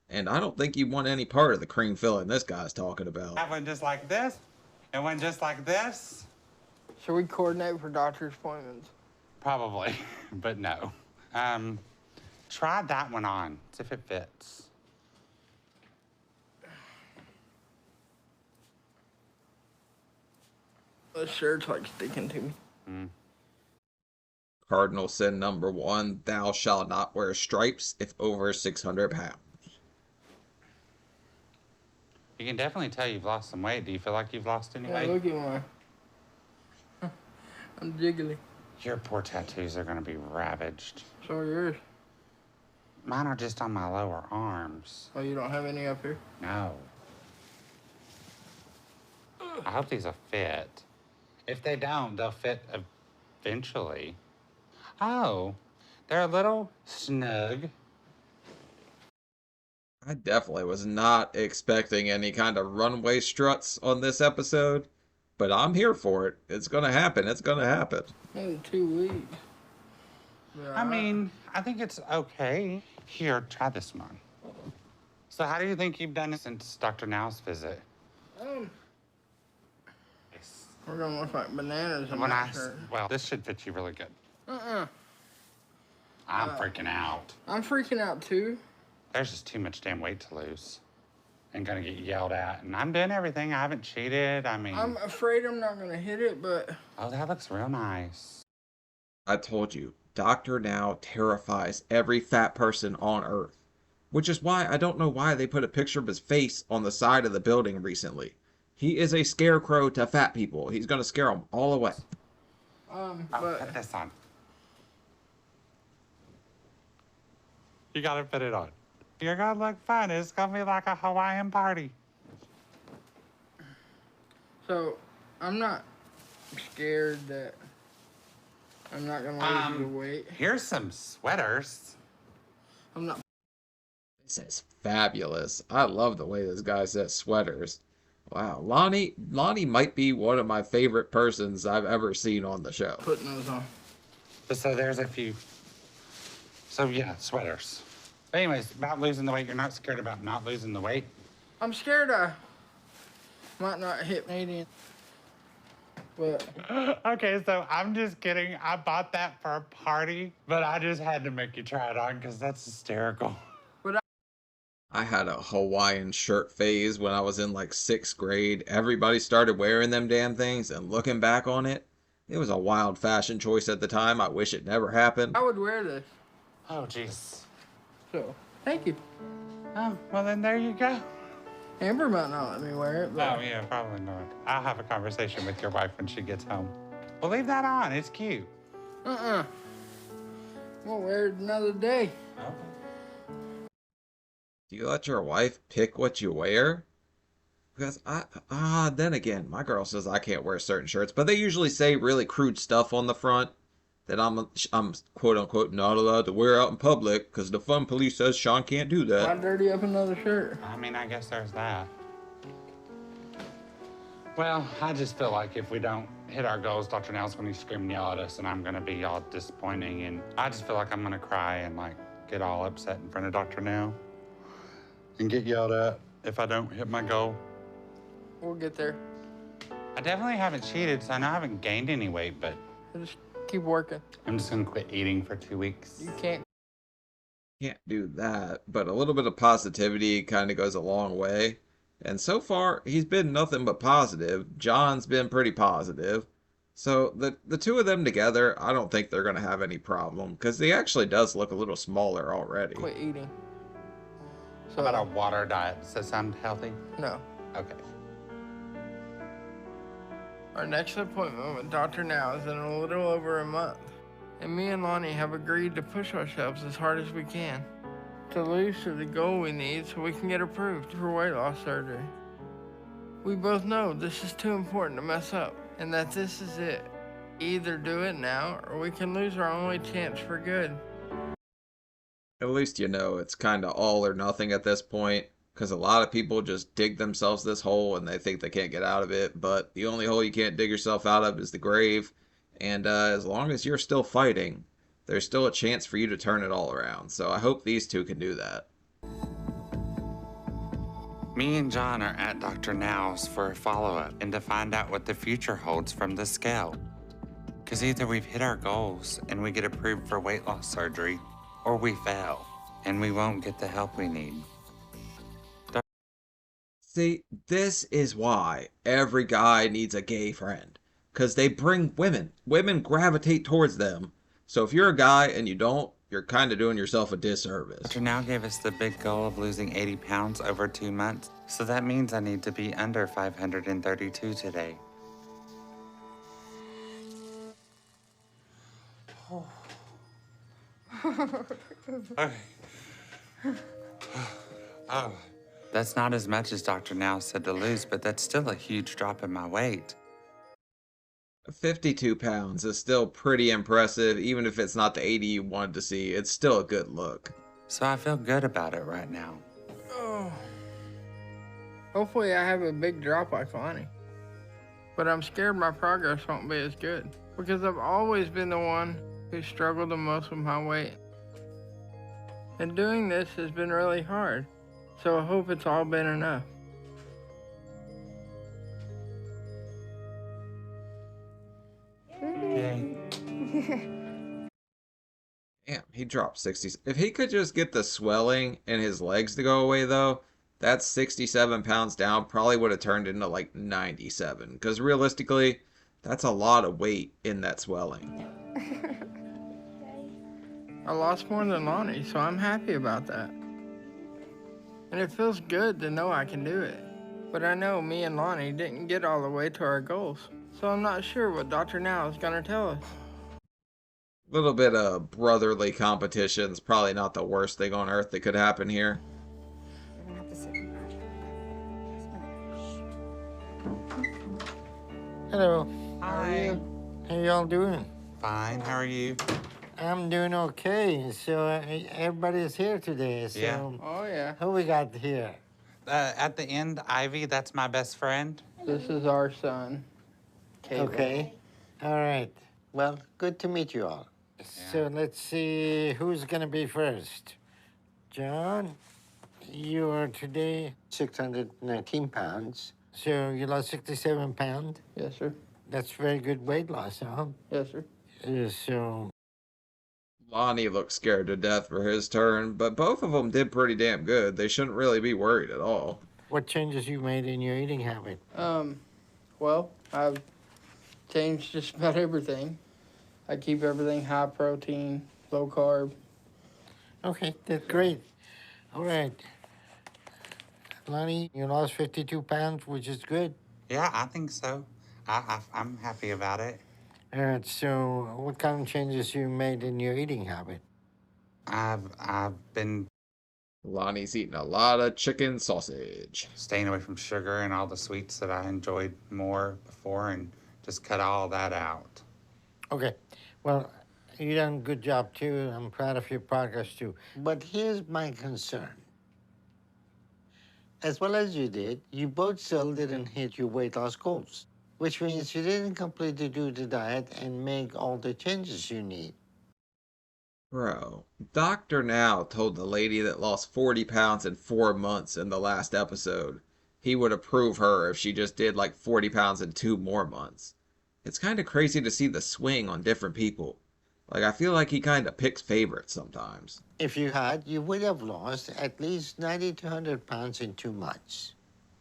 And I don't think you want any part of the cream filling this guy's talking about. I have one just like this, and one just like this. Should we coordinate for doctor's appointments? Probably, but no. Try that one on, see if it fits. This shirt's like sticking to me. Cardinal sin number 1, thou shalt not wear stripes if over 600 pounds. You can definitely tell you've lost some weight. Do you feel like you've lost any Yeah, weight? look at mine. I'm jiggly. Your poor tattoos are gonna be ravaged. So are yours. Mine are just on my lower arms. Oh, you don't have any up here? No. I hope these will fit. If they don't, they'll fit eventually. Oh, they're a little snug. I definitely was not expecting any kind of runway struts on this episode, but I'm here for it. It's gonna happen. It's gonna happen. Maybe 2 weeks. I mean, I think it's okay. Here, try this one. So how do you think you've done since Dr. Now's visit? We're gonna look like bananas in When that shirt. well, this should fit you really good. I'm freaking out. freaking out too. There's just too much damn weight to lose. And gonna get yelled at. And I'm doing everything. I haven't cheated. I mean. I'm afraid I'm not gonna hit it, but. Oh, that looks real nice. I told you, Dr. Now terrifies every fat person on Earth. Which is why I don't know why they put a picture of his face on the side of the building recently. He is a scarecrow to fat people. He's gonna scare them all away. Put this on. You gotta put it on. You're gonna look fun. It's gonna be like a Hawaiian party. So, I'm not scared that I'm not gonna lose the weight. Here's some sweaters. I'm not. This is fabulous. I love the way this guy says sweaters. Wow, Lonnie might be one of my favorite persons I've ever seen on the show. Putting those on. So there's a few. So yeah, sweaters. But anyways, about losing the weight, you're not scared about not losing the weight? I'm scared I might not hit 80. But. Okay, so I'm just kidding. I bought that for a party, but I just had to make you try it on because that's hysterical. I had a Hawaiian shirt phase when I was in like 6th grade. Everybody started wearing them damn things, and looking back on it, it was a wild fashion choice at the time. I wish it never happened. I would wear this. Oh, jeez. So, thank you. Oh, well then there you go. Amber might not let me wear it, but Oh, yeah, probably not. I'll have a conversation with your wife when she gets home. Well, leave that on. It's cute. We'll wear it another day. Do you let your wife pick what you wear? Because then again, my girl says I can't wear certain shirts, but they usually say really crude stuff on the front that I'm quote unquote not allowed to wear out in public because the fun police says Sean can't do Why that. dirty up another shirt? I mean, I guess there's that. Well, I just feel like if we don't hit our goals, Dr. Nell's going to scream and yell at us, and I'm going to be all disappointing. And I just feel like I'm going to cry and, like, get all upset in front of Dr. Nell and get yelled at if I don't hit my goal. We'll get there. I definitely haven't cheated, so I know I haven't gained any weight, but Just keep working. I'm just going to quit eating for 2 weeks. You can't. Can't do that, but a little bit of positivity kind of goes a long way. And so far, he's been nothing but positive. John's been pretty positive. So the two of them together, I don't think they're going to have any problem because he actually does look a little smaller already. Quit eating. How about a water diet? Does that sound healthy? No. Okay. Our next appointment with Dr. Now is in a little over a month. And me and Lonnie have agreed to push ourselves as hard as we can to lose to the goal we need so we can get approved for weight loss surgery. We both know this is too important to mess up and that this is it. Either do it now or we can lose our only chance for good. At least you know it's kind of all or nothing at this point, because a lot of people just dig themselves this hole and they think they can't get out of it, but the only hole you can't dig yourself out of is the grave, and as long as you're still fighting, there's still a chance for you to turn it all around, so I hope these two can do that. Me and John are at Dr. Now's for a follow-up and to find out what the future holds from the scale. Because either we've hit our goals and we get approved for weight loss surgery, or we fail and we won't get the help we need. See, this is why every guy needs a gay friend, because they bring women. Women gravitate towards them. So if you're a guy and you don't, you're kind of doing yourself a disservice. Dr. Now gave us the big goal of losing 80 pounds over 2 months, so that means I need to be under 532 today. Okay. Oh. That's not as much as Dr. Now said to lose, but that's still a huge drop in my weight. 52 pounds is still pretty impressive, even if it's not the 80 you wanted to see. It's still a good look. So I feel good about it right now. Oh. Hopefully I have a big drop like Lonnie. But I'm scared my progress won't be as good because I've always been the one who struggled the most with my weight. And doing this has been really hard, so I hope it's all been enough. Yay. Damn, he dropped 60. If he could just get the swelling in his legs to go away, though, that 67 pounds down probably would have turned into like 97. Because realistically, that's a lot of weight in that swelling. I lost more than Lonnie, so I'm happy about that. And it feels good to know I can do it. But I know me and Lonnie didn't get all the way to our goals, so I'm not sure what Dr. Now is going to tell us. A little bit of brotherly competition is probably not the worst thing on earth that could happen here. You're gonna have to sit in Hello. Hi. How y'all doing? Fine, how are you? I'm doing okay. So everybody's here today. So Yeah. Oh, yeah. who we got here? At the end, Ivy, that's my best friend. This is our son, Caleb. Okay. All right. Well, good to meet you all. So let's see who's going to be first. John, you are today 619 pounds. So you lost 67 pounds. Yes, sir. That's very good weight loss, huh? Yes, sir. So Lonnie looked scared to death for his turn, but both of them did pretty damn good. They shouldn't really be worried at all. what changes you made in your eating habit? Well, I've changed just about everything. I keep everything high protein, low carb. Okay, that's great. All right. Lonnie, you lost 52 pounds, which is good. Yeah, I think so. I'm happy about it. All right, so what kind of changes you made in your eating habit? I've been Lonnie's eating a lot of chicken sausage. staying away from sugar and all the sweets that I enjoyed more before and just cut all that out. Okay, well, you done a good job too. I'm proud of your progress too. But here's my concern. As well as you did, you both still didn't hit your weight loss goals, which means you didn't completely do the diet and make all the changes you need. Bro, Dr. Now told the lady that lost 40 pounds in 4 months in the last episode he would approve her if she just did like 40 pounds in 2 more months. It's kind of crazy to see the swing on different people. Like, I feel like he kind of picks favorites sometimes. If you had, you would have lost at least 90 to 100 pounds in 2 months.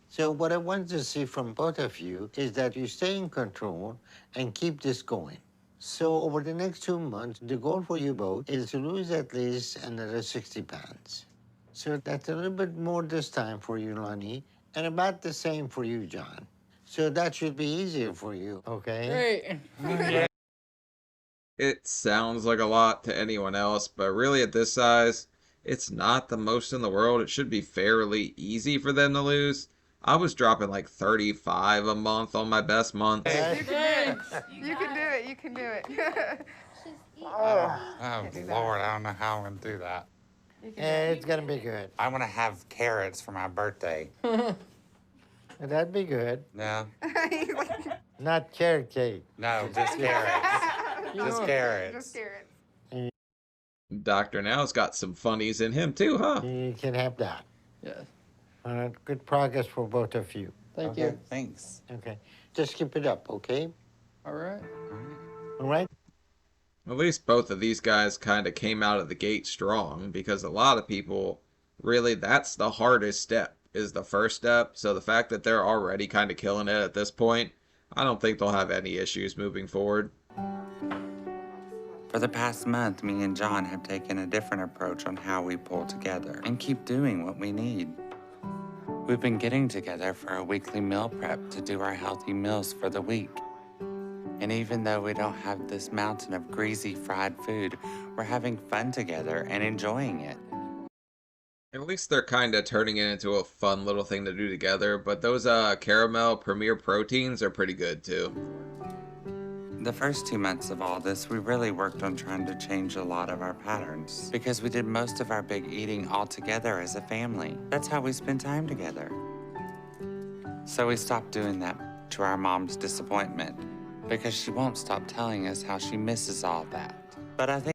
So what I want to see from both of you is that you stay in control and keep this going. So over the next 2 months, the goal for you both is to lose at least another 60 pounds. So that's a little bit more this time for you, Lonnie, and about the same for you, John. So that should be easier for you, okay? Great. It sounds like a lot to anyone else, but really at this size, it's not the most in the world. It should be fairly easy for them to lose. I was dropping like 35 a month on my best months. You can do it. You can do it. You can do it. Oh, Lord, I don't know how I'm going to do that. It's gonna be good. I want to have carrots for my birthday. That'd be good. No, Not carrot cake. no, just carrots. Just carrots. Just carrots. Dr. Now's got some funnies in him too, huh? You can have that. Yes. All right, good progress for both of you. Thank Okay, you. thanks. Okay, just keep it up, okay? All right. All right? At least both of these guys kind of came out of the gate strong, because a lot of people, really, that's the hardest step, is the first step. So the fact that they're already kind of killing it at this point, I don't think they'll have any issues moving forward. For the past month, me and John have taken a different approach on how we pull together and keep doing what we need. We've been getting together for a weekly meal prep to do our healthy meals for the week. And even though we don't have this mountain of greasy fried food, we're having fun together and enjoying it. At least they're kind of turning it into a fun little thing to do together, but those caramel premier proteins are pretty good too. The first 2 months of all this, we really worked on trying to change a lot of our patterns because we did most of our big eating all together as a family. That's how we spend time together. So we stopped doing that, to our mom's disappointment, because she won't stop telling us how she misses all that. But I think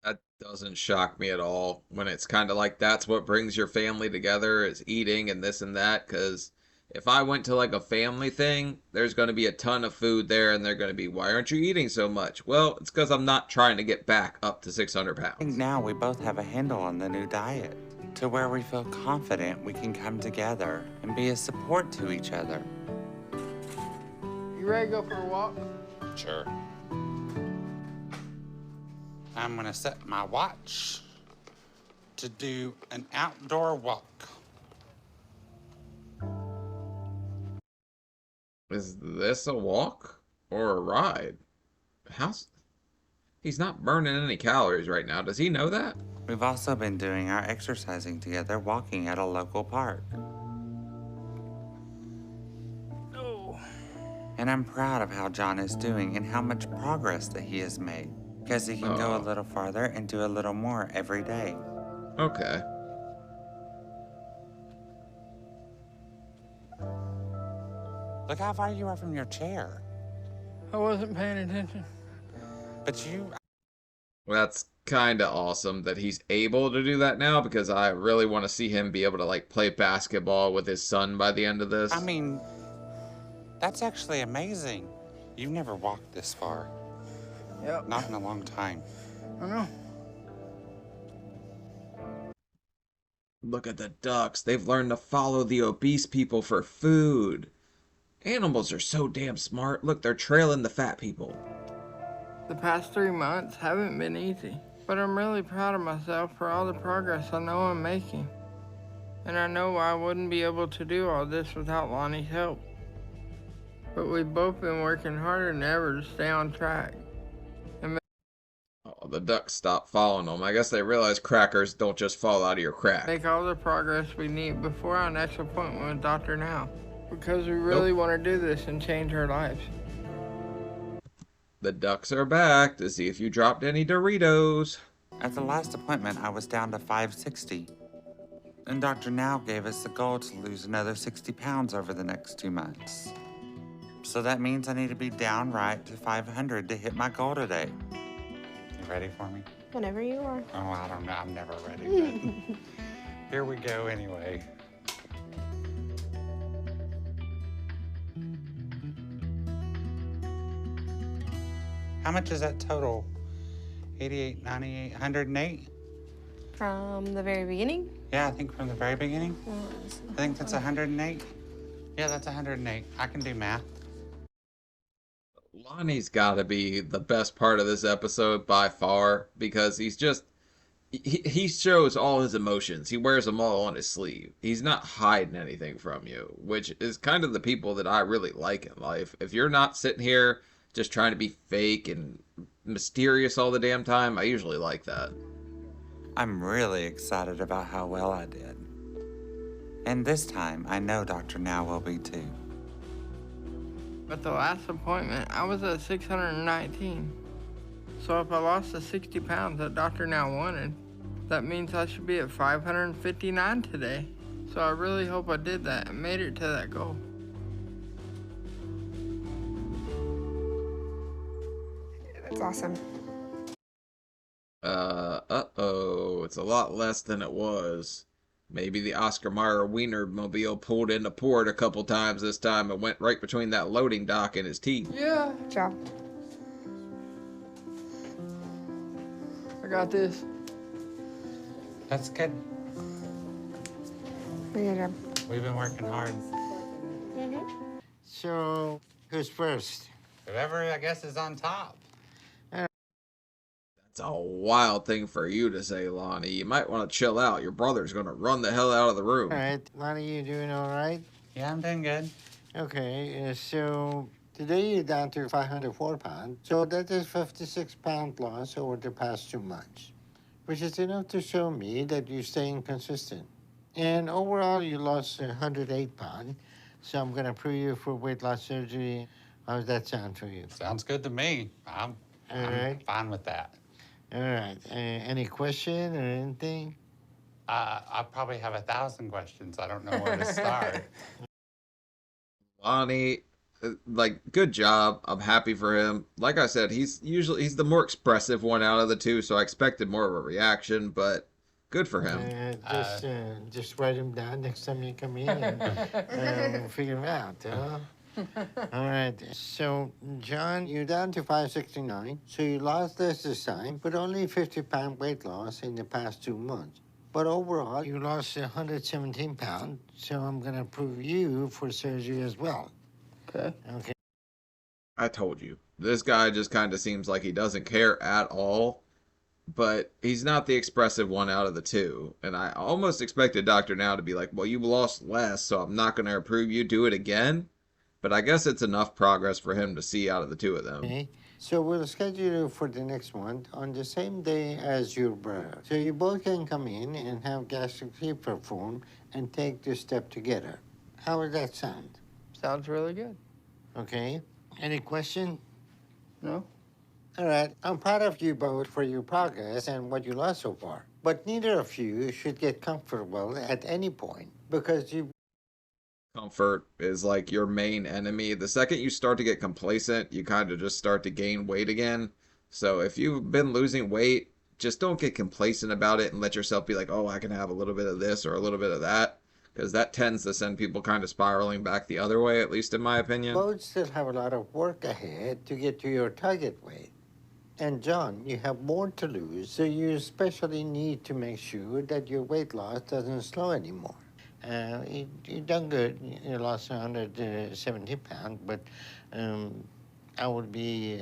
That doesn't shock me at all when it's kind of like that's what brings your family together is eating and this and that, because if I went to like a family thing, there's going to be a ton of food there and they're going to be, why aren't you eating so much? Well, it's because I'm not trying to get back up to 600 pounds. now we both have a handle on the new diet, to where we feel confident we can come together and be a support to each other. You ready to go for a walk? Sure. I'm gonna set my watch to do an outdoor walk. Is this a walk or a ride? He's not burning any calories right now. Does he know that? We've also been doing our exercising together, walking at a local park. And I'm proud of how John is doing and how much progress that he has made, because he can go a little farther and do a little more every day. Okay. Look how far you are from your chair. I wasn't paying attention. But you... That's kind of awesome that he's able to do that now, because I really want to see him be able to like play basketball with his son by the end of this. I mean, that's actually amazing. You've never walked this far. Yep. Not in a long time. I know. Look at the ducks. They've learned to follow the obese people for food. Animals are so damn smart. Look, they're trailing the fat people. The past 3 months haven't been easy. But I'm really proud of myself for all the progress I know I'm making. And I know I wouldn't be able to do all this without Lonnie's help. But we've both been working harder than ever to stay on track. Oh, the ducks stopped following them. I guess they realized crackers don't just fall out of your crack. Make all the progress we need before our next appointment with Dr. Now. Because we really want to do this and change our lives. The ducks are back to see if you dropped any Doritos. At the last appointment, I was down to 560. And Dr. Now gave us the goal to lose another 60 pounds over the next 2 months. So that means I need to be downright to 500 to hit my goal today. You ready for me? Whenever you are. Oh, I don't know. I'm never ready, but here we go anyway. How much is that total? 88, 98, 108? From the very beginning? Yeah, I think from the very beginning. I think that's 108. Yeah, that's 108. I can do math. Lonnie's got to be the best part of this episode by far because he's just he shows all his emotions. He wears them all on his sleeve. He's not hiding anything from you, which is kind of the people that I really like in life. If you're not sitting here just trying to be fake and mysterious all the damn time, I usually like that. I'm really excited about how well I did. And this time, I know Dr. Now will be too. At the last appointment, I was at 619. So if I lost the 60 pounds that Dr. Now wanted, that means I should be at 559 today. So I really hope I did that and made it to that goal. That's awesome. Uh-oh. It's a lot less than it was. Maybe the Oscar Mayer Wienermobile pulled into port a couple times this time and went right between that loading dock and his teeth. Yeah. Good job. I got this. That's good. Good job. We've been working hard. So, who's first? Whoever, I guess, is on top. It's a wild thing for you to say, Lonnie. You might want to chill out. Your brother's going to run the hell out of the room. All right, Lonnie, you doing all right? Yeah, I'm doing good. Okay, so today you're down to 504 pounds. So that is 56-pound loss over the past 2 months, which is enough to show me that you're staying consistent. And overall, you lost 108 pounds. So I'm going to approve you for weight loss surgery. How does that sound for you? Sounds good to me. I'm fine with that. All right. Any question or anything? I probably have 1,000 questions. I don't know where to start. Lonnie, good job. I'm happy for him. Like I said, he's the more expressive one out of the two, so I expected more of a reaction, but good for him. Just write him down next time you come in and we'll figure him out, huh? All right. So, John, you're down to 569. So you lost less this time, but only 50-pound weight loss in the past 2 months. But overall, you lost 117 pounds. So I'm going to approve you for surgery as well. Okay. Okay. I told you. This guy just kind of seems like he doesn't care at all, but he's not the expressive one out of the two. And I almost expected Dr. Now to be like, well, you lost less, so I'm not going to approve you do it again. But I guess it's enough progress for him to see out of the two of them. Okay. So we'll schedule you for the next month on the same day as your brother. So you both can come in and have gastroscopy performed and take this step together. How would that sound? Sounds really good. Okay. Any question? No? All right. I'm proud of you both for your progress and what you lost so far. But neither of you should get comfortable at any point because you Comfort is like your main enemy. The second you start to get complacent, you kind of just start to gain weight again. So if you've been losing weight, just don't get complacent about it and let yourself be like, oh, I can have a little bit of this or a little bit of that. Because that tends to send people kind of spiraling back the other way, at least in my opinion. both still have a lot of work ahead to get to your target weight. And John, you have more to lose, so you especially need to make sure that your weight loss doesn't slow anymore. You've done good. You lost 170 pounds, but I would be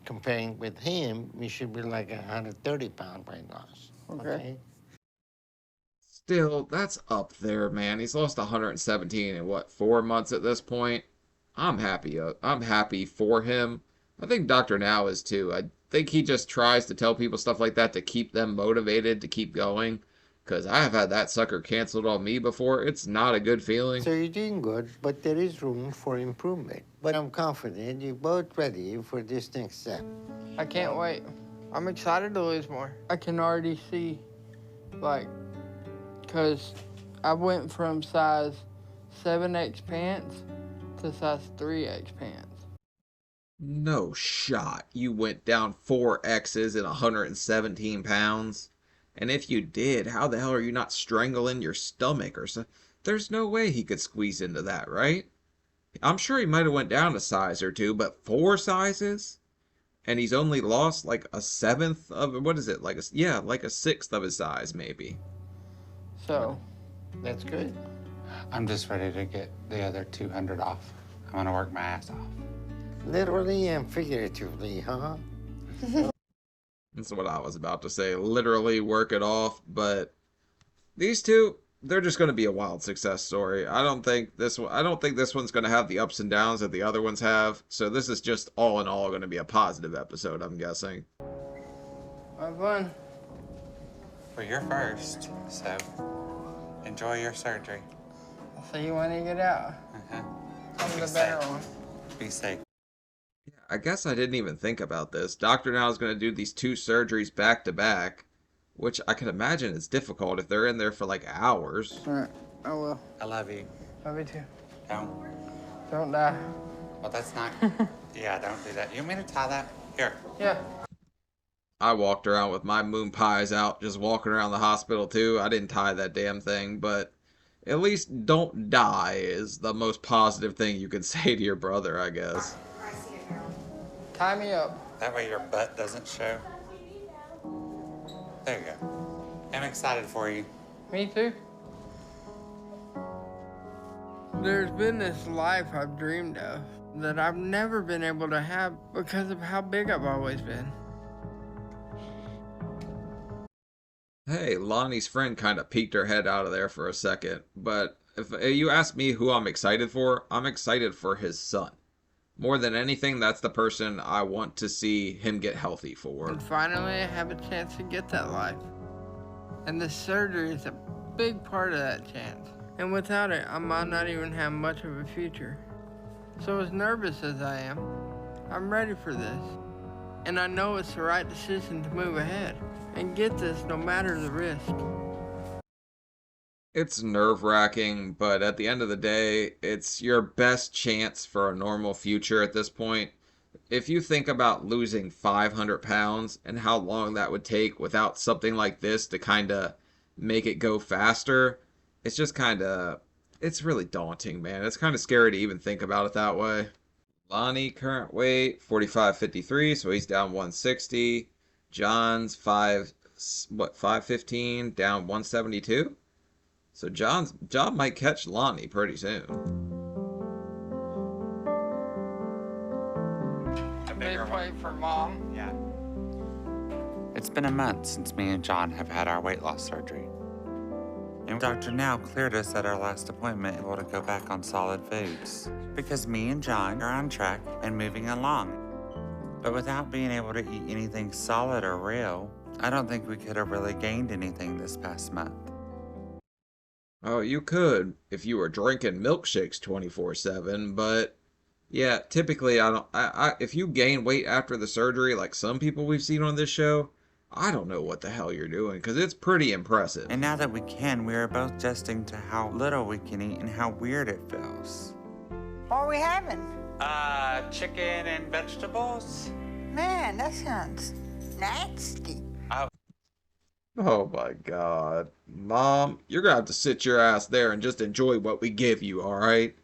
Comparing with him, we should be like 130-pound weight loss. Okay. Still, that's up there, man. He's lost 117 in what, 4 months at this point? I'm happy. I'm happy for him. I think Dr. Now is too. I think he just tries to tell people stuff like that to keep them motivated to keep going. Because I have had that sucker canceled on me before. It's not a good feeling. So you're doing good, but there is room for improvement. But I'm confident you're both ready for this next step. I can't wait. I'm excited to lose more. I can already see, like, because I went from size 7X pants to size 3X pants. No shot. You went down 4X's in 117 pounds. And if you did, how the hell are you not strangling your stomach or something? There's no way he could squeeze into that, right? I'm sure he might have went down a size or two, but 4 sizes? And he's only lost like a seventh of, what is it? Like a sixth of his size, maybe. So, That's good. I'm just ready to get the other 200 off. I'm gonna work my ass off. Literally and figuratively, huh? That's what I was about to say. Literally work it off, but these two, they're just going to be a wild success story. I don't think this one's going to have the ups and downs that the other ones have. So this is just all in all going to be a positive episode, I'm guessing. have fun. Well, you're first, so enjoy your surgery. I'll see you when you get out. I'm the better one. Be safe. Yeah, I guess I didn't even think about this. Dr. Now is going to do these 2 surgeries back to back, which I can imagine is difficult if they're in there for like hours. All right, I will. I love you. Love you too. Don't Don't die. Well, that's not... Yeah, don't do that. You want me to tie that? Here. Yeah. I walked around with my moon pies out, just walking around the hospital too. I didn't tie that damn thing, but at least don't die is the most positive thing you can say to your brother, I guess. Tie me up. That way your butt doesn't show. There you go. I'm excited for you. Me too. There's been this life I've dreamed of that I've never been able to have because of how big I've always been. Hey, Lonnie's friend kind of peeked her head out of there for a second, but if you ask me who I'm excited for, I'm excited for his son. More than anything, that's the person I want to see him get healthy for. And finally, I have a chance to get that life. And this surgery is a big part of that chance. And without it, I might not even have much of a future. So as nervous as I am, I'm ready for this. And I know it's the right decision to move ahead and get this no matter the risk. It's nerve-wracking, but at the end of the day, it's your best chance for a normal future at this point. If you think about losing 500 pounds and how long that would take without something like this to kind of make it go faster, it's just it's really daunting, man. It's kind of scary to even think about it that way. Lonnie, current weight, 45.53, so he's down 160. John's 515, down 172? So John might catch Lonnie pretty soon. A They bigger play one. for Mom. Yeah. It's been a month since me and John have had our weight loss surgery. And Dr. Now cleared us at our last appointment able to go back on solid foods. Because me and John are on track and moving along. But without being able to eat anything solid or real, I don't think we could have really gained anything this past month. Oh, you could if you were drinking milkshakes 24/7, but yeah, typically if you gain weight after the surgery like some people we've seen on this show, I don't know what the hell you're doing because it's pretty impressive. And now that we are both adjusting to how little we can eat and how weird it feels. What are we having? Chicken and vegetables? Man, that sounds nasty. Oh my God. Mom, you're gonna have to sit your ass there and just enjoy what we give you, alright?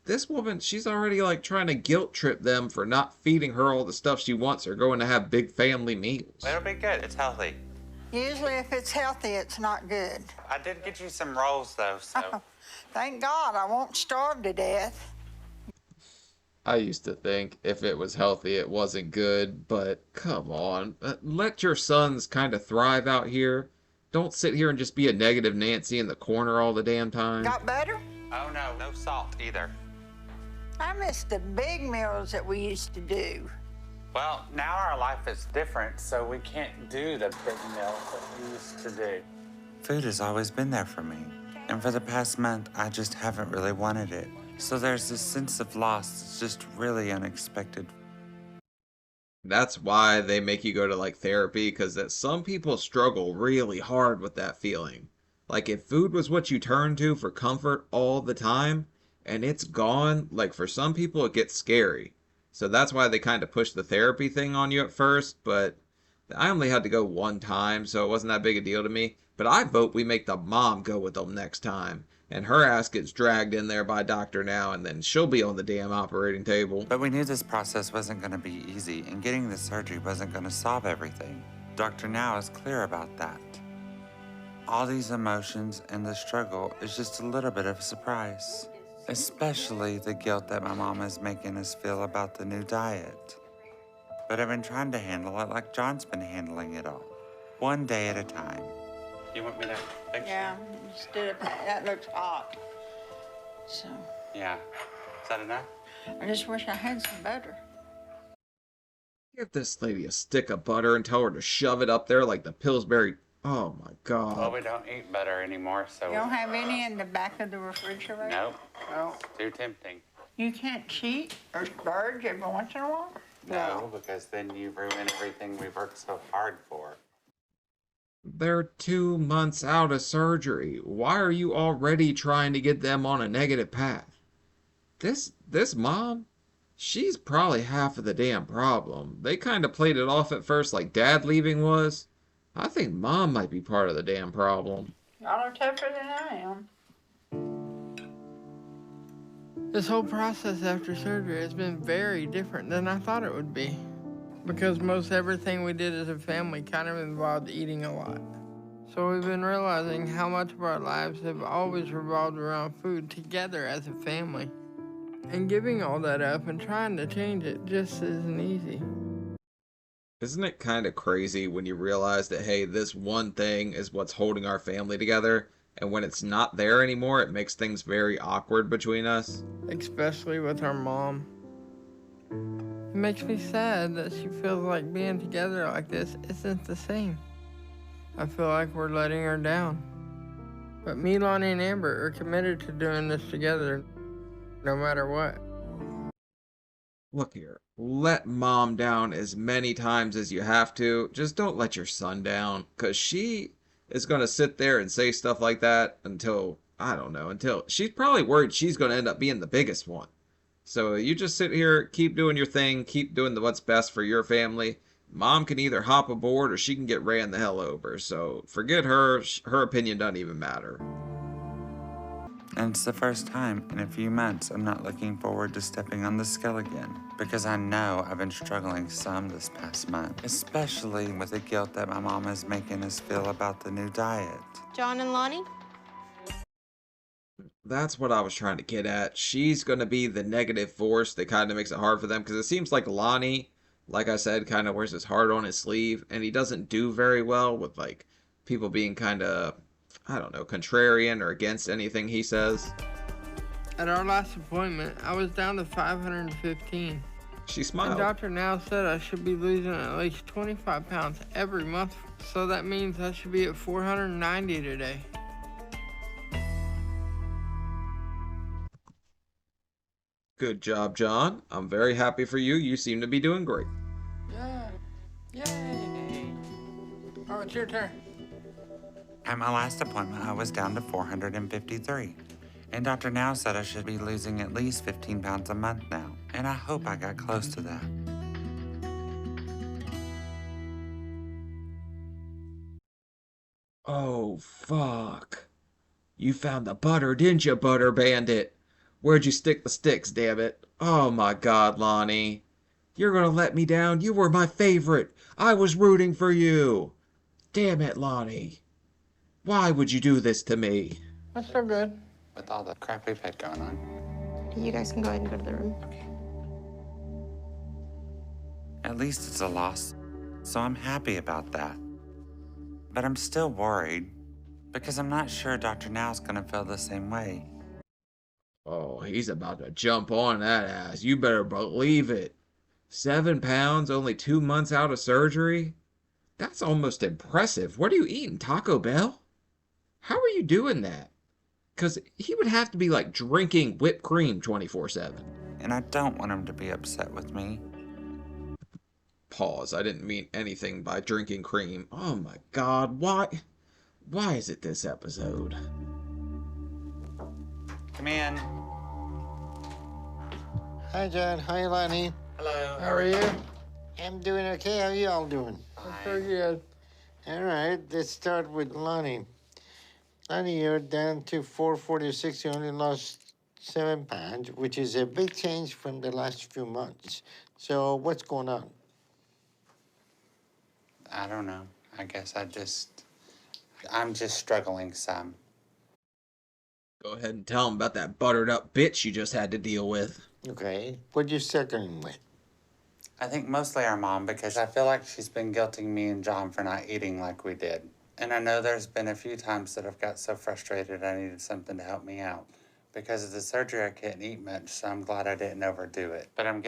This woman, she's already like trying to guilt trip them for not feeding her all the stuff she wants or going to have big family meals. It'll be good. It's healthy. Usually if it's healthy, it's not good. I did get you some rolls though, so. Thank God I won't starve to death. I used to think if it was healthy, it wasn't good, but come on. Let your sons kind of thrive out here. Don't sit here and just be a negative Nancy in the corner all the damn time. Got butter? Oh no, no salt either. I miss the big meals that we used to do. Well, now our life is different, so we can't do the big meals that we used to do. Food has always been there for me. And for the past month, I just haven't really wanted it. So there's this sense of loss that's just really unexpected. That's why they make you go to like therapy, because that some people struggle really hard with that feeling. Like if food was what you turn to for comfort all the time and it's gone, like for some people it gets scary. So that's why they kind of push the therapy thing on you at first, but I only had to go one time, so it wasn't that big a deal to me. But I vote we make the mom go with them next time. And her ass gets dragged in there by Doctor Now, and then she'll be on the damn operating table. But we knew this process wasn't going to be easy, and getting the surgery wasn't going to solve everything. Dr. Now is clear about that. All these emotions and the struggle is just a little bit of a surprise. Especially the guilt that my mom is making us feel about the new diet. But I've been trying to handle it like John's been handling it all. One day at a time. You want me to fix it? Yeah, just did it. That looks hot. So, Yeah. Is that enough? I just wish I had some butter. Give this lady a stick of butter and tell her to shove it up there like the Pillsbury. Oh my Well, god. we don't eat butter anymore, so... You don't have any in the back of the refrigerator? Nope. No. Too tempting. You can't cheat or splurge every once in a while? No, because then you ruin everything we worked so hard for. They're 2 months out of surgery. Why are you already trying to get them on a negative path? This mom, she's probably half of the damn problem. They kind of played it off at first like dad leaving was. I think mom might be part of the damn problem. Y'all are tougher than I am. This whole process after surgery has been very different than I thought it would be. Because most everything we did as a family kind of involved eating a lot. So we've been realizing how much of our lives have always revolved around food together as a family. And giving all that up and trying to change it just isn't easy. Isn't it kind of crazy when you realize that, hey, this one thing is what's holding our family together, and when it's not there anymore, it makes things very awkward between us? Especially with our mom. It makes me sad that she feels like being together like this isn't the same. I feel like we're letting her down. But me, Lonnie, and Amber are committed to doing this together, no matter what. Look here, let mom down as many times as you have to. Just don't let your son down, because she is going to sit there and say stuff like that until, I don't know, until she's probably worried she's going to end up being the biggest one. So you just sit here, keep doing your thing, keep doing what's best for your family. Mom can either hop aboard or she can get ran the hell over. So forget her. Her opinion doesn't even matter. And it's the first time in a few months I'm not looking forward to stepping on the scale again. Because I know I've been struggling some this past month. Especially with the guilt that my mom is making us feel about the new diet. John and Lonnie? That's what I was trying to get at. She's going to be the negative force that kind of makes it hard for them. Because it seems like Lonnie, like I said, kind of wears his heart on his sleeve. And he doesn't do very well with, like, people being kind of, I don't know, contrarian or against anything he says. At our last appointment, I was down to 515. She And smiled. Dr. Now said I should be losing at least 25 pounds every month. So that means I should be at 490 today. Good job, John. I'm very happy for you. You seem to be doing great. Yeah. Yay. Oh, it's your turn. At my last appointment, I was down to 453. And Dr. Now said I should be losing at least 15 pounds a month now. And I hope I got close to that. Oh, fuck. You found the butter, didn't you, Butter Bandit? Where'd you stick the sticks, damn it? Oh my god, Lonnie. You're gonna let me down? You were my favorite. I was rooting for you. Damn it, Lonnie. Why would you do this to me? That's so good. With all the crap we've had going on. You guys can go ahead and go to the room. At least it's a loss, so I'm happy about that. But I'm still worried because I'm not sure Dr. Now's gonna feel the same way. Oh, he's about to jump on that ass. You better believe it. 7 pounds, only 2 months out of surgery? That's almost impressive. What are you eating, Taco Bell? How are you doing that? Because he would have to be like drinking whipped cream 24/7. And I don't want him to be upset with me. Pause. I didn't mean anything by drinking cream. Oh my god, why? Why is it this episode? Come in. Hi, John. Hi, Lonnie. Hello. How are you? I'm doing okay. How are you all doing? I'm pretty good. All right, let's start with Lonnie. Lonnie, you're down to 446. You only lost 7 pounds, which is a big change from the last few months. So what's going on? I don't know. I guess I'm just struggling some. Go ahead and tell him about that buttered up bitch you just had to deal with. Okay, what you struggling with? I think mostly our mom, because I feel like she's been guilting me and John for not eating like we did. And I know there's been a few times that I've got so frustrated I needed something to help me out. Because of the surgery, I couldn't eat much, so I'm glad I didn't overdo it. But I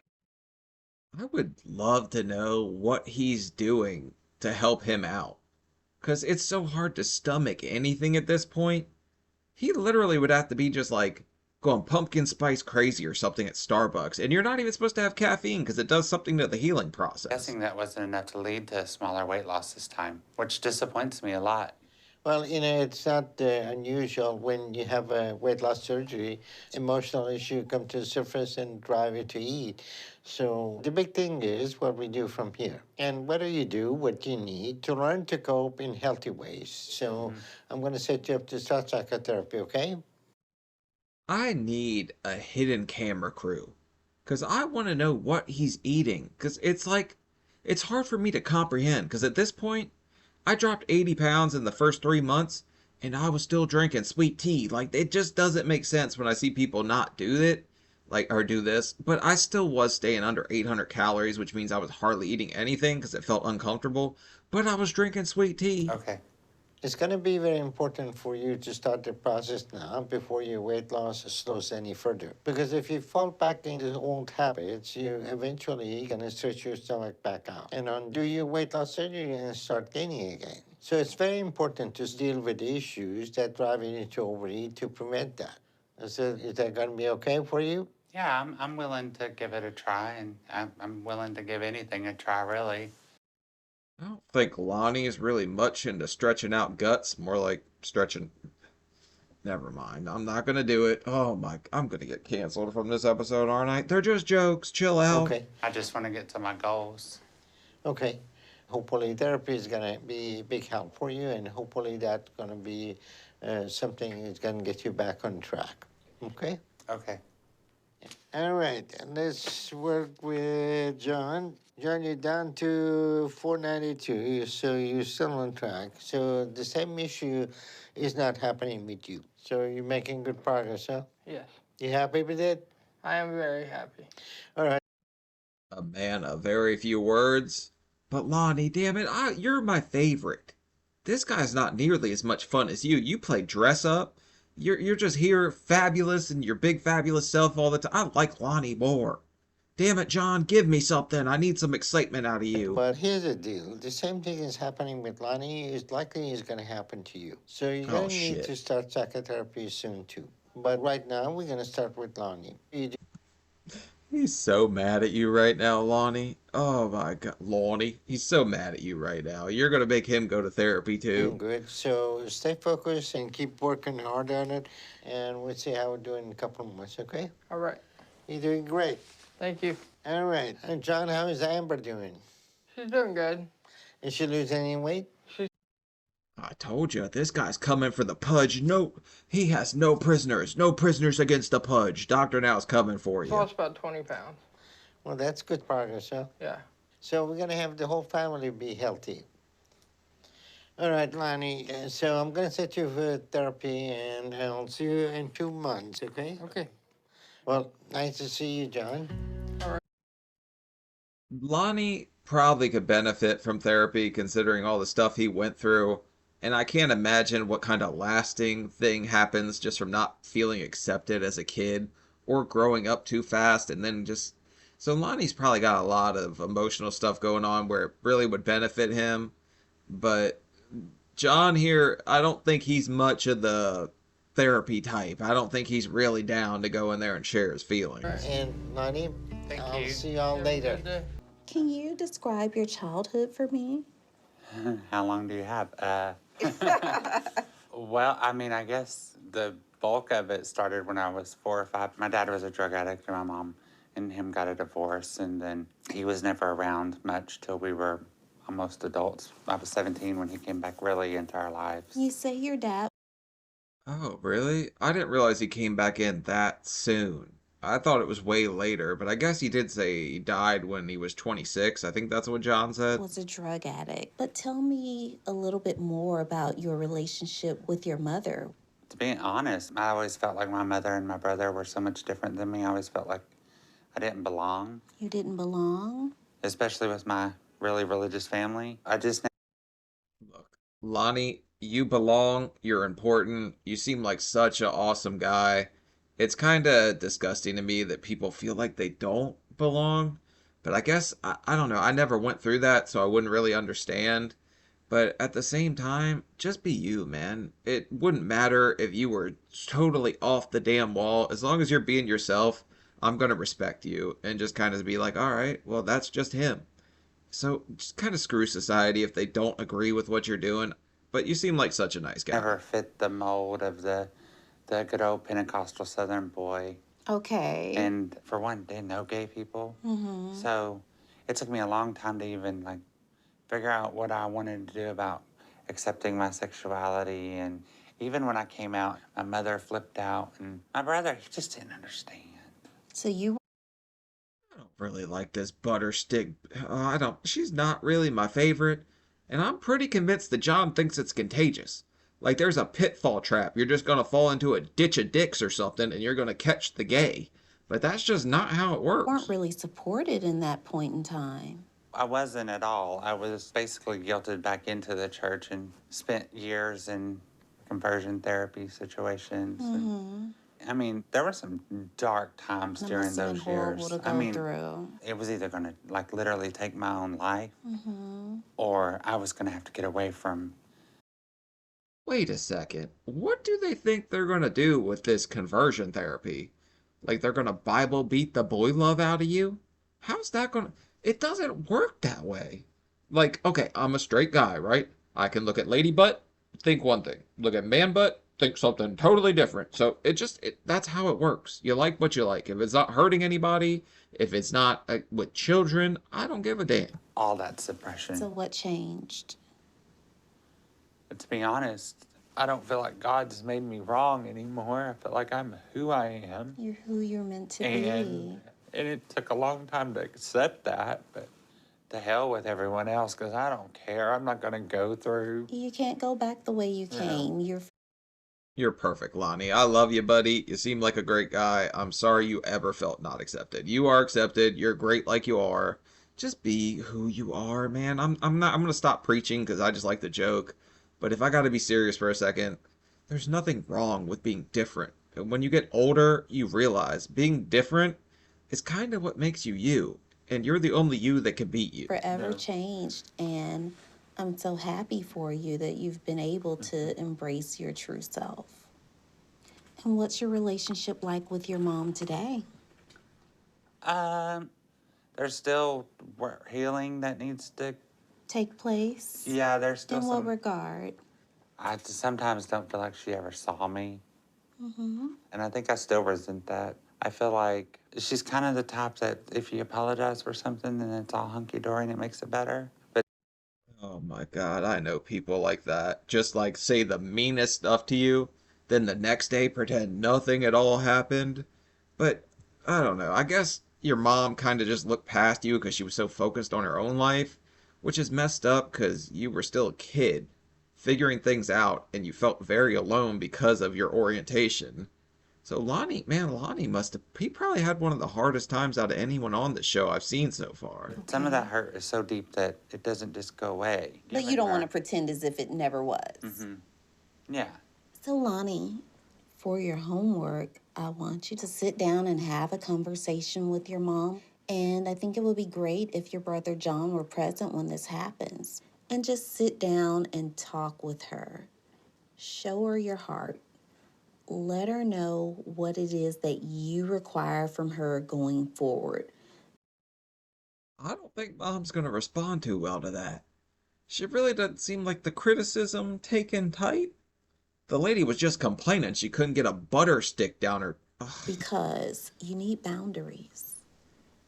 would love to know what he's doing to help him out. Because it's so hard to stomach anything at this point. He literally would have to be just like going pumpkin spice crazy or something at Starbucks. And you're not even supposed to have caffeine because it does something to the healing process. guessing that wasn't enough to lead to a smaller weight loss this time, which disappoints me a lot. Well, it's not unusual when you have a weight loss surgery, emotional issue come to the surface and drive you to eat. So the big thing is what we do from here. And whether you do what you need to learn to cope in healthy ways. So I'm going to set you up to start psychotherapy, okay? I need a hidden camera crew. Because I want to know what he's eating. Because it's like, it's hard for me to comprehend. Because at this point, I dropped 80 pounds in the first 3 months, and I was still drinking sweet tea. Like, it just doesn't make sense when I see people not do it, like, or do this. But I still was staying under 800 calories, which means I was hardly eating anything because it felt uncomfortable. But I was drinking sweet tea. Okay. It's going to be very important for you to start the process now before your weight loss slows any further. Because if you fall back into old habits, you eventually going to stretch your stomach back out. And undo your weight loss surgery, you're going to start gaining again. So it's very important to deal with the issues that drive you to overeat to prevent that. Is that going to be okay for you? Yeah, I'm willing to give it a try, and I'm willing to give anything a try, really. I don't think Lonnie is really much into stretching out guts, more like stretching. Never mind. I'm not going to do it. Oh my, I'm going to get canceled from this episode, aren't I? They're just jokes. Chill out. Okay. I just want to get to my goals. Okay. Hopefully therapy is going to be a big help for you, and hopefully that's going to be something that's going to get you back on track. Okay? Okay. All right, and let's work with John. John, you're down to 492, so you're still on track. So the same issue is not happening with you. So you're making good progress, huh? Yes. You happy with it? I am very happy. All right. A man of very few words. But Lonnie, damn it, you're my favorite. This guy's not nearly as much fun as you. You play dress up. You're just here fabulous and your big fabulous self all the time. I like Lonnie more. Damn it, John, give me something. I need some excitement out of you. But here's the deal. The same thing is happening with Lonnie is likely is going to happen to you. So you're going to need shit. to start psychotherapy soon, too. But right now, we're going to start with Lonnie. He's so mad at you right now, Lonnie. Oh my god, Lonnie. He's so mad at you right now. You're gonna make him go to therapy too. Good. So stay focused and keep working hard on it. And we'll see how we're doing in a couple of months, okay? All right. You're doing great. Thank you. All right. And John, how is Amber doing? She's doing good. Did she lose any weight? I told you, this guy's coming for the pudge. No, he has no prisoners. No prisoners against the pudge. Dr. Now's coming for She you. lost about 20 pounds. Well, that's good progress, huh? Yeah. So we're going to have the whole family be healthy. All right, Lonnie. So I'm going to set you for therapy, and I'll see you in 2 months, okay? Okay. Well, nice to see you, John. Lonnie probably could benefit from therapy considering all the stuff he went through, and I can't imagine what kind of lasting thing happens just from not feeling accepted as a kid or growing up too fast and then just. So Lonnie's probably got a lot of emotional stuff going on where it really would benefit him, but John here, I don't think he's much of the therapy type. I don't think he's really down to go in there and share his feelings. And Lonnie, Thank I'll you. see y'all later. Can you describe your childhood for me? How long do you have? Well, I mean, I guess the bulk of it started when I was 4 or 5. My dad was a drug addict and my mom and him got a divorce, and then he was never around much till we were almost adults. I was 17 when he came back really into our lives. You say your dad. Oh, really? I didn't realize he came back in that soon. I thought it was way later, but I guess he did say he died when he was 26. I think that's what John said. Was a drug addict. But tell me a little bit more about your relationship with your mother. To be honest, I always felt like my mother and my brother were so much different than me. I always felt like I didn't belong, You didn't belong? especially with my really religious family. I just Look, Lonnie, you belong. You're important. You seem like such an awesome guy. It's kind of disgusting to me that people feel like they don't belong. But I guess, I don't know. I never went through that, so I wouldn't really understand. But at the same time, just be you, man. It wouldn't matter if you were totally off the damn wall. As long as you're being yourself, I'm going to respect you and just kind of be like, all right, well, that's just him. So just kind of screw society if they don't agree with what you're doing. But you seem like such a nice guy. never fit the mold of the good old Pentecostal Southern boy. Okay. And for one, didn't know gay people. Mm-hmm. So it took me a long time to even like figure out what I wanted to do about accepting my sexuality. And even when I came out, my mother flipped out, and my brother, he just didn't understand. So you I don't really like this butter stick. I don't. She's not really my favorite. And I'm pretty convinced that John thinks it's contagious. Like there's a pitfall trap. You're just gonna fall into a ditch of dicks or something and you're gonna catch the gay. But that's just not how it works. weren't really supported in that point in time. I wasn't at all. I was basically guilted back into the church and spent years in conversion therapy situations. And, I mean, there were some dark times That during must have been those horrible years. to go I mean, through. it was either going to like literally take my own life, Mm-hmm. or I was going to have to get away from. Wait a second. What do they think they're gonna do with this conversion therapy? Like they're gonna Bible beat the boy love out of you? How's that gonna. It doesn't work that way. Like, okay, I'm a straight guy, right? I can look at lady butt, think one thing. Look at man butt, think something totally different. So that's how it works. You like what you like. If it's not hurting anybody, if it's not with children, I don't give a damn. All that suppression. So what changed? But to be honest, I don't feel like God's made me wrong anymore. I feel like I'm who I am. You're who you're meant to be. And it took a long time to accept that, but to hell with everyone else, because I don't care. I'm not going to go through. You can't go back the way you came. You're perfect, Lonnie. I love you, buddy. You seem like a great guy. I'm sorry you ever felt not accepted. You are accepted. You're great like you are. Just be who you are, man. I'm gonna stop preaching because I just like the joke. But if I gotta be serious for a second, there's nothing wrong with being different. And when you get older, you realize being different is kind of what makes you you. And you're the only you that can beat you. Forever changed, and I'm so happy for you that you've been able to embrace your true self. And what's your relationship like with your mom today? There's still healing that needs to. Take place? Yeah, there's still In what some. regard? I just sometimes don't feel like she ever saw me. Mm-hmm. And I think I still resent that. I feel like she's kind of the type that if you apologize for something, then it's all hunky-dory and it makes it better. But Oh my God, I know people like that. Just like say the meanest stuff to you, then the next day pretend nothing at all happened. But I don't know. I guess your mom kind of just looked past you because she was so focused on her own life, which is messed up because you were still a kid figuring things out and you felt very alone because of your orientation. So Lonnie, man, Lonnie he probably had one of the hardest times out of anyone on the show I've seen so far. Some of that hurt is so deep that it doesn't just go away. But you don't want to pretend as if it never was. Mm-hmm. Yeah. So, Lonnie, for your homework, I want you to sit down and have a conversation with your mom. And I think it would be great if your brother John were present when this happens. And just sit down and talk with her. Show her your heart. Let her know what it is that you require from her going forward. I don't think Mom's gonna respond too well to that. She really doesn't seem like the criticism taken tight. The lady was just complaining she couldn't get a butter stick down her. Ugh. Because you need boundaries.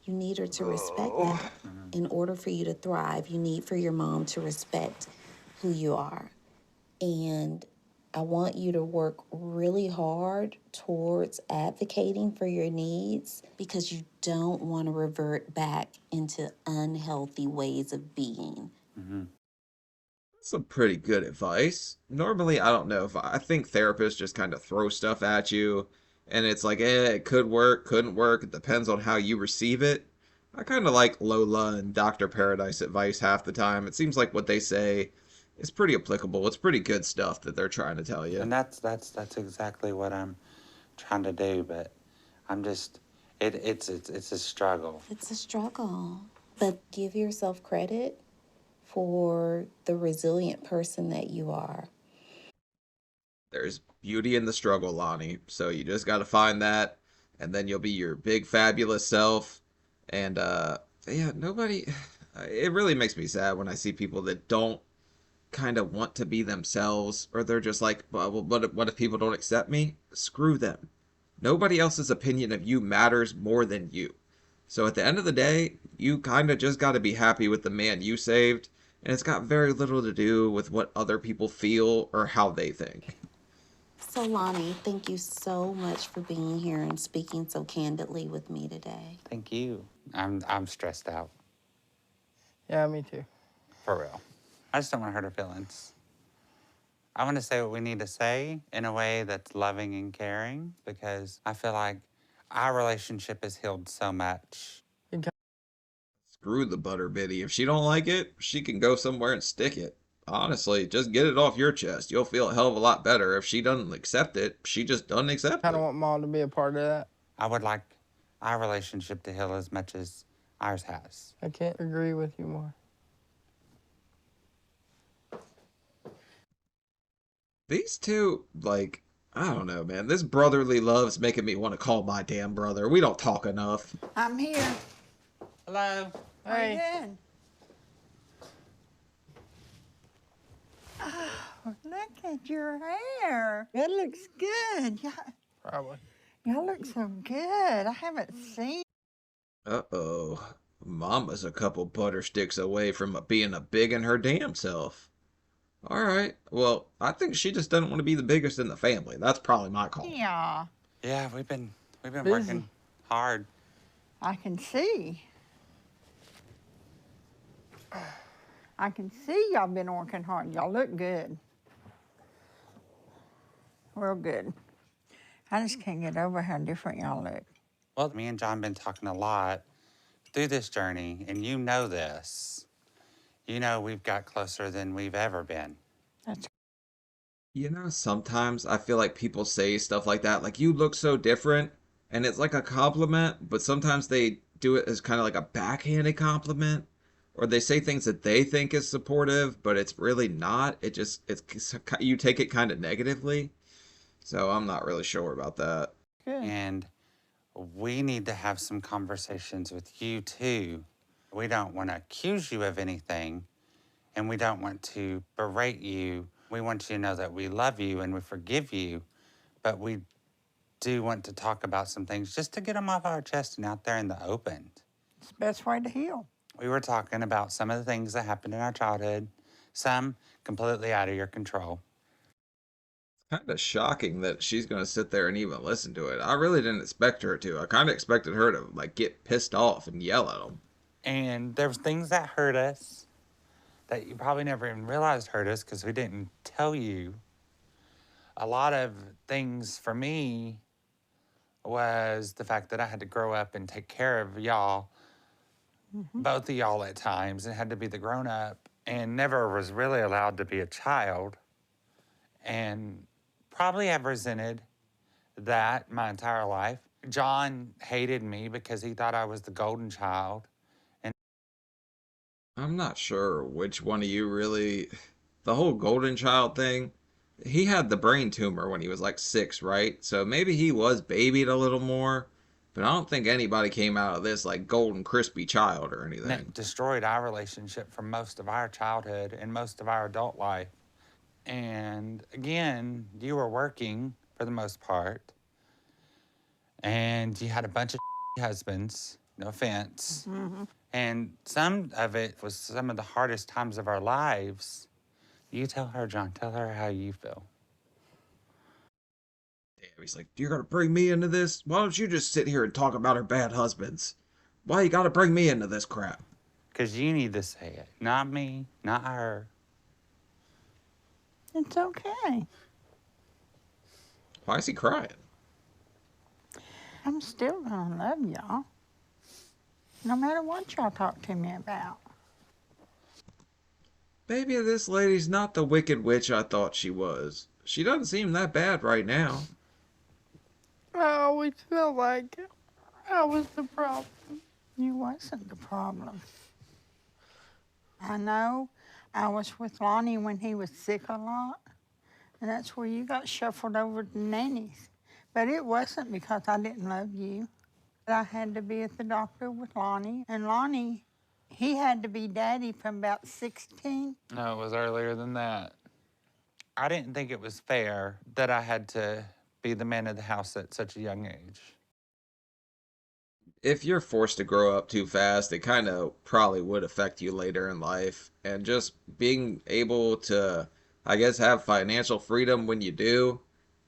You need her to respect that. In order for you to thrive, you need for your mom to respect who you are. And I want you to work really hard towards advocating for your needs because you don't want to revert back into unhealthy ways of being. Mm-hmm. That's some pretty good advice. Normally, I don't know if I think therapists just kind of throw stuff at you, and it's like, it could work, couldn't work. It depends on how you receive it. I kind of like Lola and Dr. Paradise advice half the time. It seems like what they say is pretty applicable. It's pretty good stuff that they're trying to tell you. And that's exactly what I'm trying to do, but I'm just it's a struggle. It's a struggle, but give yourself credit for the resilient person that you are. There's beauty in the struggle, Lonnie. So you just got to find that, and then you'll be your big, fabulous self. And yeah, nobody. It really makes me sad when I see people that don't kind of want to be themselves, or they're just like, well, what if people don't accept me? Screw them. Nobody else's opinion of you matters more than you. So at the end of the day, you kind of just got to be happy with the man you saved, and it's got very little to do with what other people feel or how they think. So, Lonnie, thank you so much for being here and speaking so candidly with me today. Thank you. I'm stressed out. Yeah, me too. For real. I just don't want to hurt her feelings. I want to say what we need to say in a way that's loving and caring because I feel like our relationship has healed so much. Screw the butter bitty. If she don't like it, she can go somewhere and stick it. Honestly, just get it off your chest. You'll feel a hell of a lot better. If she doesn't accept it, she just doesn't accept it. I don't want Mom to be a part of that. I would like our relationship to heal as much as ours has. I can't agree with you more. These two, like, I don't know, man. This brotherly love's making me want to call my damn brother. We don't talk enough. I'm here. Hello. How you doing? Oh, look at your hair. It looks good. Probably. Y'all look so good. I haven't seen. Uh-oh. Mama's a couple butter sticks away from being a big in her damn self. All right. Well, I think she just doesn't want to be the biggest in the family. That's probably my call. Yeah, Yeah, we've been Busy. working hard. I can see. I can see y'all been working hard. Y'all look good. Real good. I just can't get over how different y'all look. Well, me and John been talking a lot through this journey, and you know this. You know we've got closer than we've ever been. That's You know, sometimes I feel like people say stuff like that, like, you look so different, and it's like a compliment, but sometimes they do it as kind of like a backhanded compliment, or they say things that they think is supportive, but it's really not. It's you take it kind of negatively. So I'm not really sure about that. good. And we need to have some conversations with you too. We don't want to accuse you of anything, and we don't want to berate you. We want you to know that we love you and we forgive you, but we do want to talk about some things just to get them off our chest and out there in the open. It's the best way to heal. We were talking about some of the things that happened in our childhood, some completely out of your control. Kind of shocking that she's going to sit there and even listen to it. I really didn't expect her to. I kind of expected her to, like, get pissed off and yell at him. And there was things that hurt us that you probably never even realized hurt us because we didn't tell you. A lot of things for me was the fact that I had to grow up and take care of y'all, both of y'all at times, and had to be the grown up and never was really allowed to be a child. And probably have resented that my entire life. John hated me because he thought I was the golden child. I'm not sure which one of you really. The whole golden child thing, he had the brain tumor when he was like 6, right? So maybe he was babied a little more, but I don't think anybody came out of this like golden crispy child or And anything. it destroyed our relationship for most of our childhood and most of our adult life. And again, you were working for the most part, and you had a bunch of husbands, no offense. And some of it was some of the hardest times of our lives. You tell her, John, tell her how you feel. Damn, he's like, you're gonna bring me into this? Why don't you just sit here and talk about her bad husbands? Why you gotta bring me into this crap? Because you need to say it, not me, not her. It's okay. Why is he crying? I'm still gonna love y'all. No matter what y'all talk to me about. Maybe this lady's not the wicked witch I thought she was. She doesn't seem that bad right now. I always felt like I was the problem. You wasn't the problem. I know I was with Lonnie when he was sick a lot, and that's where you got shuffled over to nannies. But it wasn't because I didn't love you. I had to be at the doctor with Lonnie, and Lonnie, he had to be daddy from about 16. No, it was earlier than that. I didn't think it was fair that I had to be the man of the house at such a young age. If you're forced to grow up too fast, it kind of probably would affect you later in life. And just being able to, I guess, have financial freedom when you do,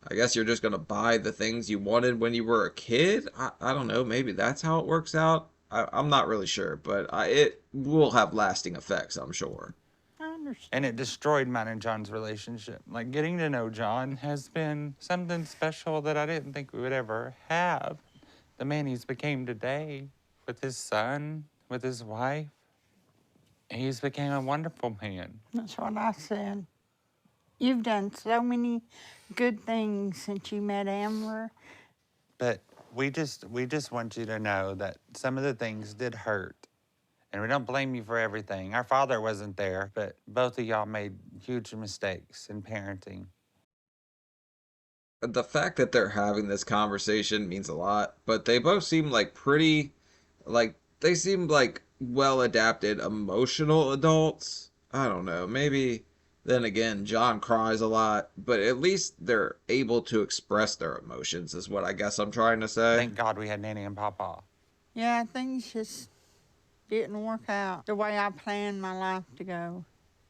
I guess you're just going to buy the things you wanted when you were a kid. I don't know. Maybe that's how it works out. I'm not really sure, but it will have lasting effects, I'm sure. I understand. And it destroyed mine and John's relationship. Like, getting to know John has been something special that I didn't think we would ever have. The man he's became today, with his son, with his wife, he's became a wonderful man. That's what I said. You've done so many good things since you met Amber. But we just want you to know that some of the things did hurt. And we don't blame you for everything. Our father wasn't there, but both of y'all made huge mistakes in parenting. The fact that they're having this conversation means a lot, but they both seem like they seem like well adapted emotional adults. I don't know, maybe then again John cries a lot, but at least they're able to express their emotions is what I guess I'm trying to say. Thank God we had Nanny and Papa. Yeah, things just didn't work out the way I planned my life to go.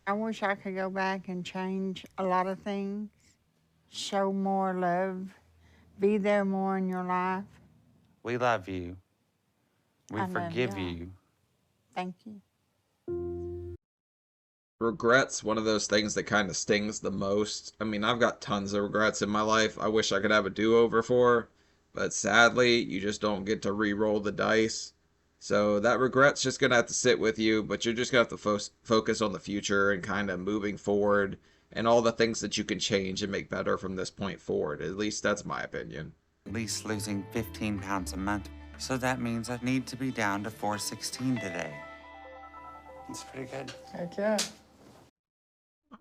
I wish I could go back and change a lot of things, show more love, be there more in your life. We love you. We I love forgive y'all. you. Thank you. Regret's one of those things that kind of stings the most. I mean, I've got tons of regrets in my life I wish I could have a do-over for, but sadly, you just don't get to re-roll the dice. So that regret's just going to have to sit with you, but you're just going to have to focus on the future and kind of moving forward and all the things that you can change and make better from this point forward. At least that's my opinion. At least losing 15 pounds a month. So that means I need to be down to 416 today. That's pretty good. Heck yeah.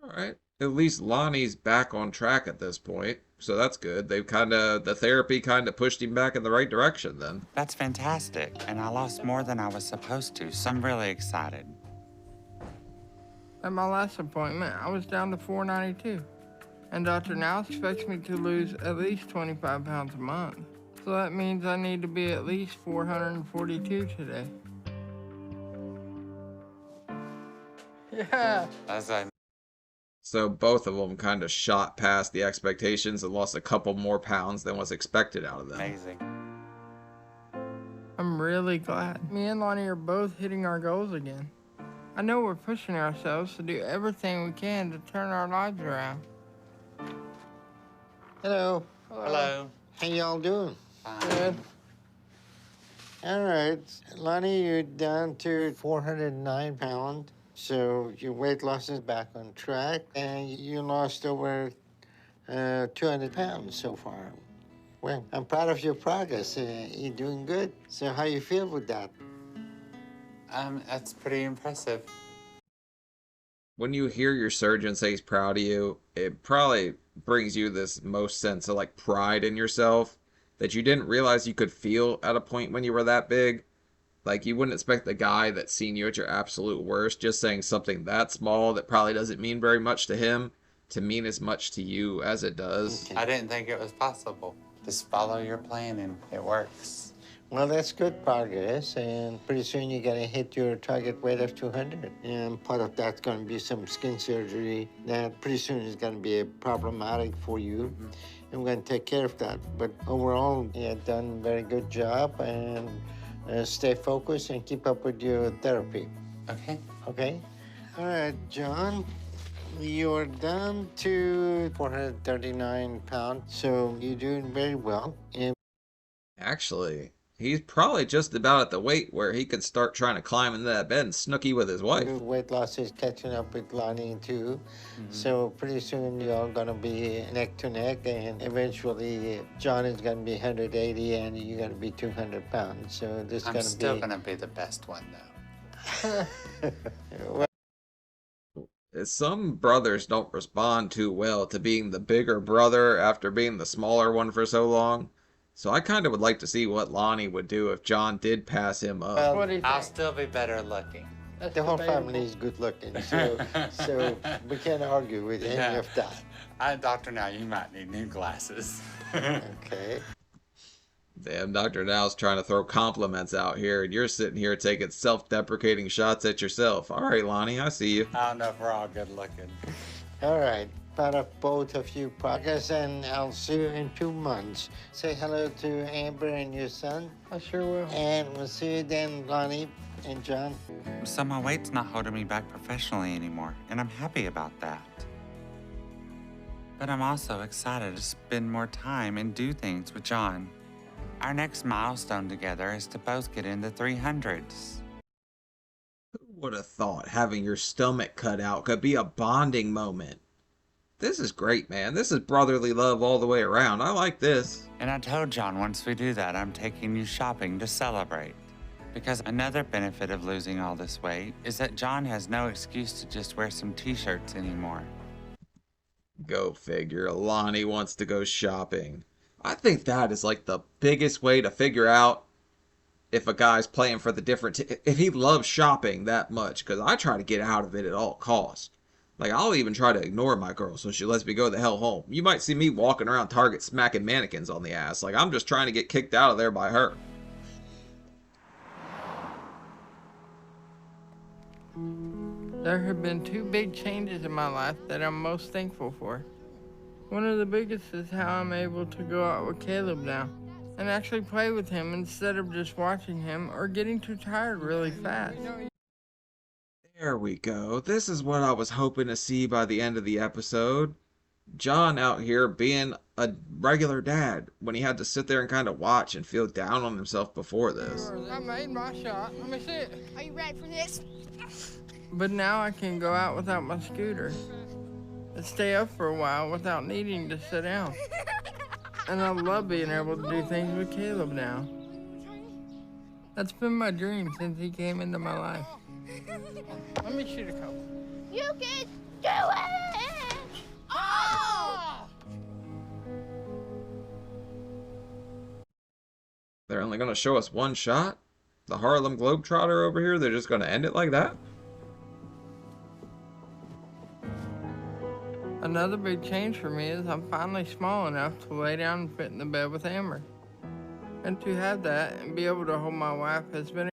All right. At least Lonnie's back on track at this point, so that's good. The therapy kind of pushed him back in the right direction then. That's fantastic. And I lost more than I was supposed to, so I'm really excited. At my last appointment, I was down to 492. And Dr. now expects me to lose at least 25 pounds a month. So that means I need to be at least 442 today. Yeah. As I So both of them kind of shot past the expectations and lost a couple more pounds than was expected out of them. amazing. I'm really glad. Me and Lonnie are both hitting our goals again. I know we're pushing ourselves to do everything we can to turn our lives around. Hello. Hello. How y'all doing? Good. All right, Lonnie, you're down to 409 pounds. So your weight loss is back on track, and you lost over 200 pounds so far. Well, I'm proud of your progress. You're doing good. So how you feel with that? That's pretty impressive. When you hear your surgeon say he's proud of you, it probably brings you this most sense of like pride in yourself that you didn't realize you could feel at a point when you were that big. Like you wouldn't expect the guy that's seen you at your absolute worst just saying something that small that probably doesn't mean very much to him to mean as much to you as it does. I didn't think it was possible. Just follow your plan and it works. Well, that's good progress, and pretty soon you're gonna hit your target weight of 200. And part of that's gonna be some skin surgery that pretty soon is gonna be problematic for you. And we're gonna take care of that. But overall, you've done a very good job, and stay focused and keep up with your therapy. Okay. Okay? All right, John. You're down to 439 pounds, so you're doing very well. And Actually, he's probably just about at the weight where he could start trying to climb into that bed and snooky with his wife. your weight loss is catching up with Lonnie too. So pretty soon you're all gonna be neck to neck, and eventually John is gonna be 180 and you're gonna be 200 pounds. So this is I'm gonna still be. gonna be the best one though. Well, Some brothers don't respond too well to being the bigger brother after being the smaller one for so long. So I kind of would like to see what Lonnie would do if John did pass him up. Well, What do you I'll think? still be better looking. That's the whole debatable. family is good looking, so we can't argue with any Yeah. of that. Doctor, now you might need new glasses. Okay. Damn, Dr. Now's trying to throw compliments out here, and you're sitting here taking self-deprecating shots at yourself. All right, Lonnie, I see you. I don't know if we're all good looking. All right. Proud of both of you progress, and I'll see you in 2 months. Say hello to Amber and your son, I sure will. and we'll see you then, Lonnie and John. So my weight's not holding me back professionally anymore, and I'm happy about that. But I'm also excited to spend more time and do things with John. Our next milestone together is to both get in the 300s. Who would have thought having your stomach cut out could be a bonding moment? This is great, man. This is brotherly love all the way around. I like this. And I told John once we do that, I'm taking you shopping to celebrate. Because another benefit of losing all this weight is that John has no excuse to just wear some t-shirts anymore. Go figure. Lonnie wants to go shopping. I think that is like the biggest way to figure out if a guy's playing for the different if he loves shopping that much, because I try to get out of it at all costs. Like, I'll even try to ignore my girl so she lets me go the hell home. You might see me walking around Target smacking mannequins on the ass. Like, I'm just trying to get kicked out of there by her. There have been 2 big changes in my life that I'm most thankful for. One of the biggest is how I'm able to go out with Caleb now and actually play with him instead of just watching him or getting too tired really fast. There we go. This is what I was hoping to see by the end of the episode. John out here being a regular dad when he had to sit there and kind of watch and feel down on himself before this. I made my shot. Let me see it. Are you ready for this? But now I can go out without my scooter and stay up for a while without needing to sit down. And I love being able to do things with Caleb now. That's been my dream since he came into my life. Let me shoot a couple. You can do it! Oh! They're only going to show us one shot? The Harlem Globetrotter over here, they're just going to end it like that? Another big change for me is I'm finally small enough to lay down and fit in the bed with Amber. And to have that and be able to hold my wife has been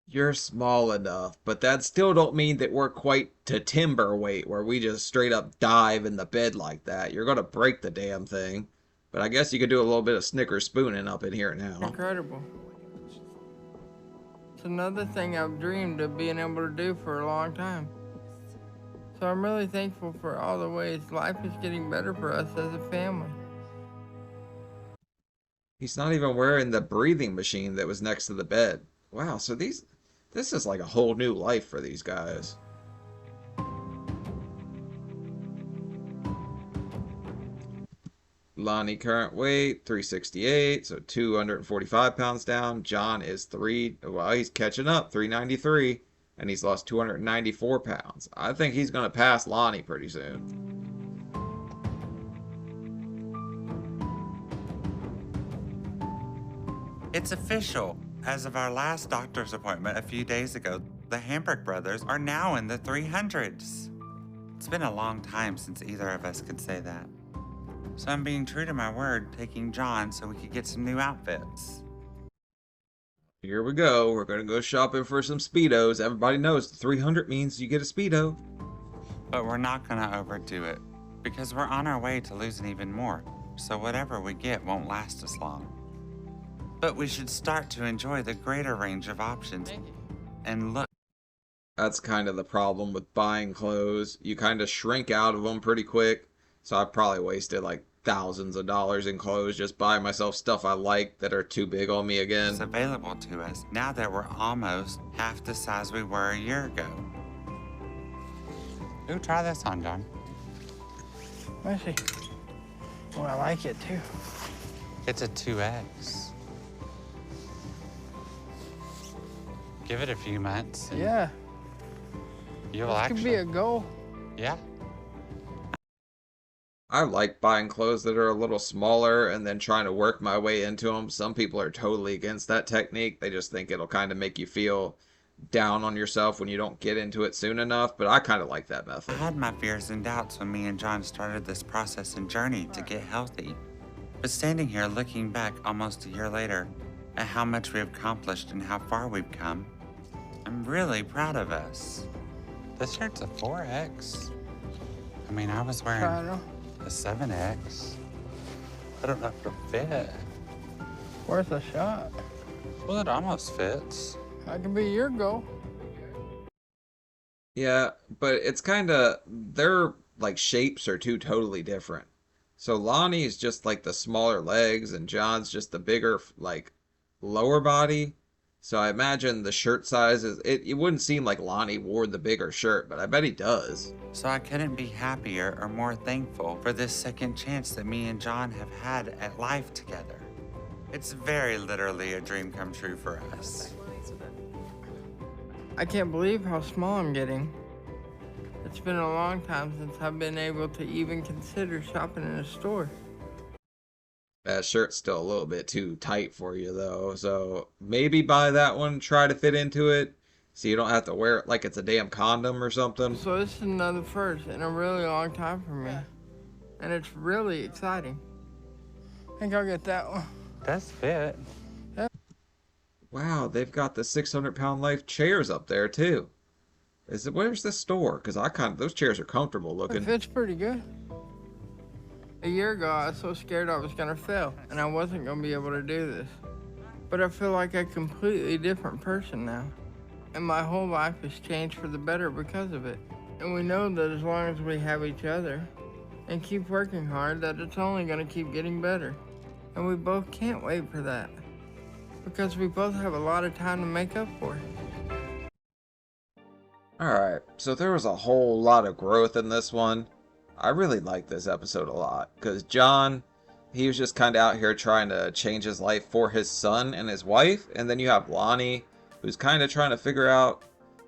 You're small enough, but that still don't mean that we're quite to timber weight where we just straight up dive in the bed like that. You're going to break the damn thing. But I guess you could do a little bit of Snickers spooning up in here now. incredible. It's another thing I've dreamed of being able to do for a long time. So I'm really thankful for all the ways life is getting better for us as a family. He's not even wearing the breathing machine that was next to the bed. Wow, so this is like a whole new life for these guys. Lonnie current weight 368, so 245 pounds down. John is he's catching up, 393, and he's lost 294 pounds. I think he's gonna pass Lonnie pretty soon. It's official. As of our last doctor's appointment a few days ago, the Hamburg brothers are now in the 300s. It's been a long time since either of us could say that. So I'm being true to my word, taking John so we could get some new outfits. Here we go. We're gonna go shopping for some Speedos. Everybody knows 300 means you get a Speedo. But we're not gonna overdo it, because we're on our way to losing even more, so whatever we get won't last us long. But we should start to enjoy the greater range of options. And look. That's kind of the problem with buying clothes. You kind of shrink out of them pretty quick. So I probably wasted like thousands of dollars in clothes just buying myself stuff I like that are too big on me again. It's available to us now that we're almost half the size we were a year ago. Ooh, try this on, John. Let's see. Oh, I like it too. It's a 2X. Give it a few months. Yeah. You'll This actually. could be a goal. Yeah. I like buying clothes that are a little smaller and then trying to work my way into them. Some people are totally against that technique. They just think it'll kind of make you feel down on yourself when you don't get into it soon enough, but I kind of like that I method. had my fears and doubts when me and John started this process and journey to get healthy. But standing here looking back almost a year later at how much we've accomplished and how far we've come, I'm really proud of us. This shirt's a 4X. I mean, I was wearing Try it on. a 7X. I don't know if it'll fit. Worth a shot. Well, it almost fits. That could be your goal. Yeah, but it's kind of, their like shapes are two totally different. So Lonnie is just like the smaller legs and John's just the bigger like lower body. So I imagine the shirt size is, it wouldn't seem like Lonnie wore the bigger shirt, but I bet he does. So I couldn't be happier or more thankful for this second chance that me and John have had at life together. It's very literally a dream come true for us. I can't believe how small I'm getting. It's been a long time since I've been able to even consider shopping in a store. That shirt's still a little bit too tight for you though, so maybe buy that one, try to fit into it, so you don't have to wear it like it's a damn condom or something. So this is another first in a really long time for me. And it's really exciting. I think I'll get that one. Does fit. Wow, they've got the 600-pound life chairs up there too. Where's the store? Because those chairs are comfortable It looking. fits pretty good. A year ago, I was so scared I was gonna fail, and I wasn't gonna be able to do this. But I feel like a completely different person now. And my whole life has changed for the better because of it. And we know that as long as we have each other and keep working hard, that it's only gonna keep getting better. And we both can't wait for that. Because we both have a lot of time to make up for it. Alright, so there was a whole lot of growth in this one. I really liked this episode a lot, because John, he was just kind of out here trying to change his life for his son and his wife, and then you have Lonnie, who's kind of trying to figure out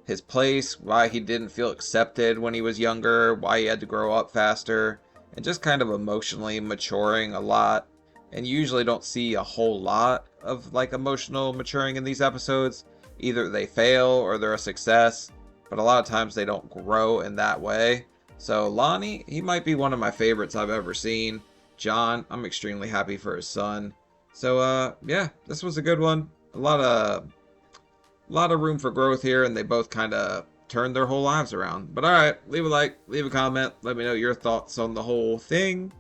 his place, why he didn't feel accepted when he was younger, why he had to grow up faster, and just kind of emotionally maturing a lot. And you usually don't see a whole lot of like emotional maturing in these episodes. Either they fail or they're a success, but a lot of times they don't grow in that way. So Lonnie, he might be one of my favorites I've ever seen. John, I'm extremely happy for his son. So yeah, this was a good one. A lot of room for growth here, and they both kind of turned their whole lives around. But alright, leave a like, leave a comment, let me know your thoughts on the whole thing.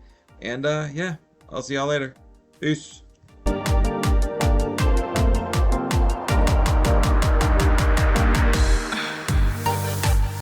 And yeah, I'll see y'all later. Peace.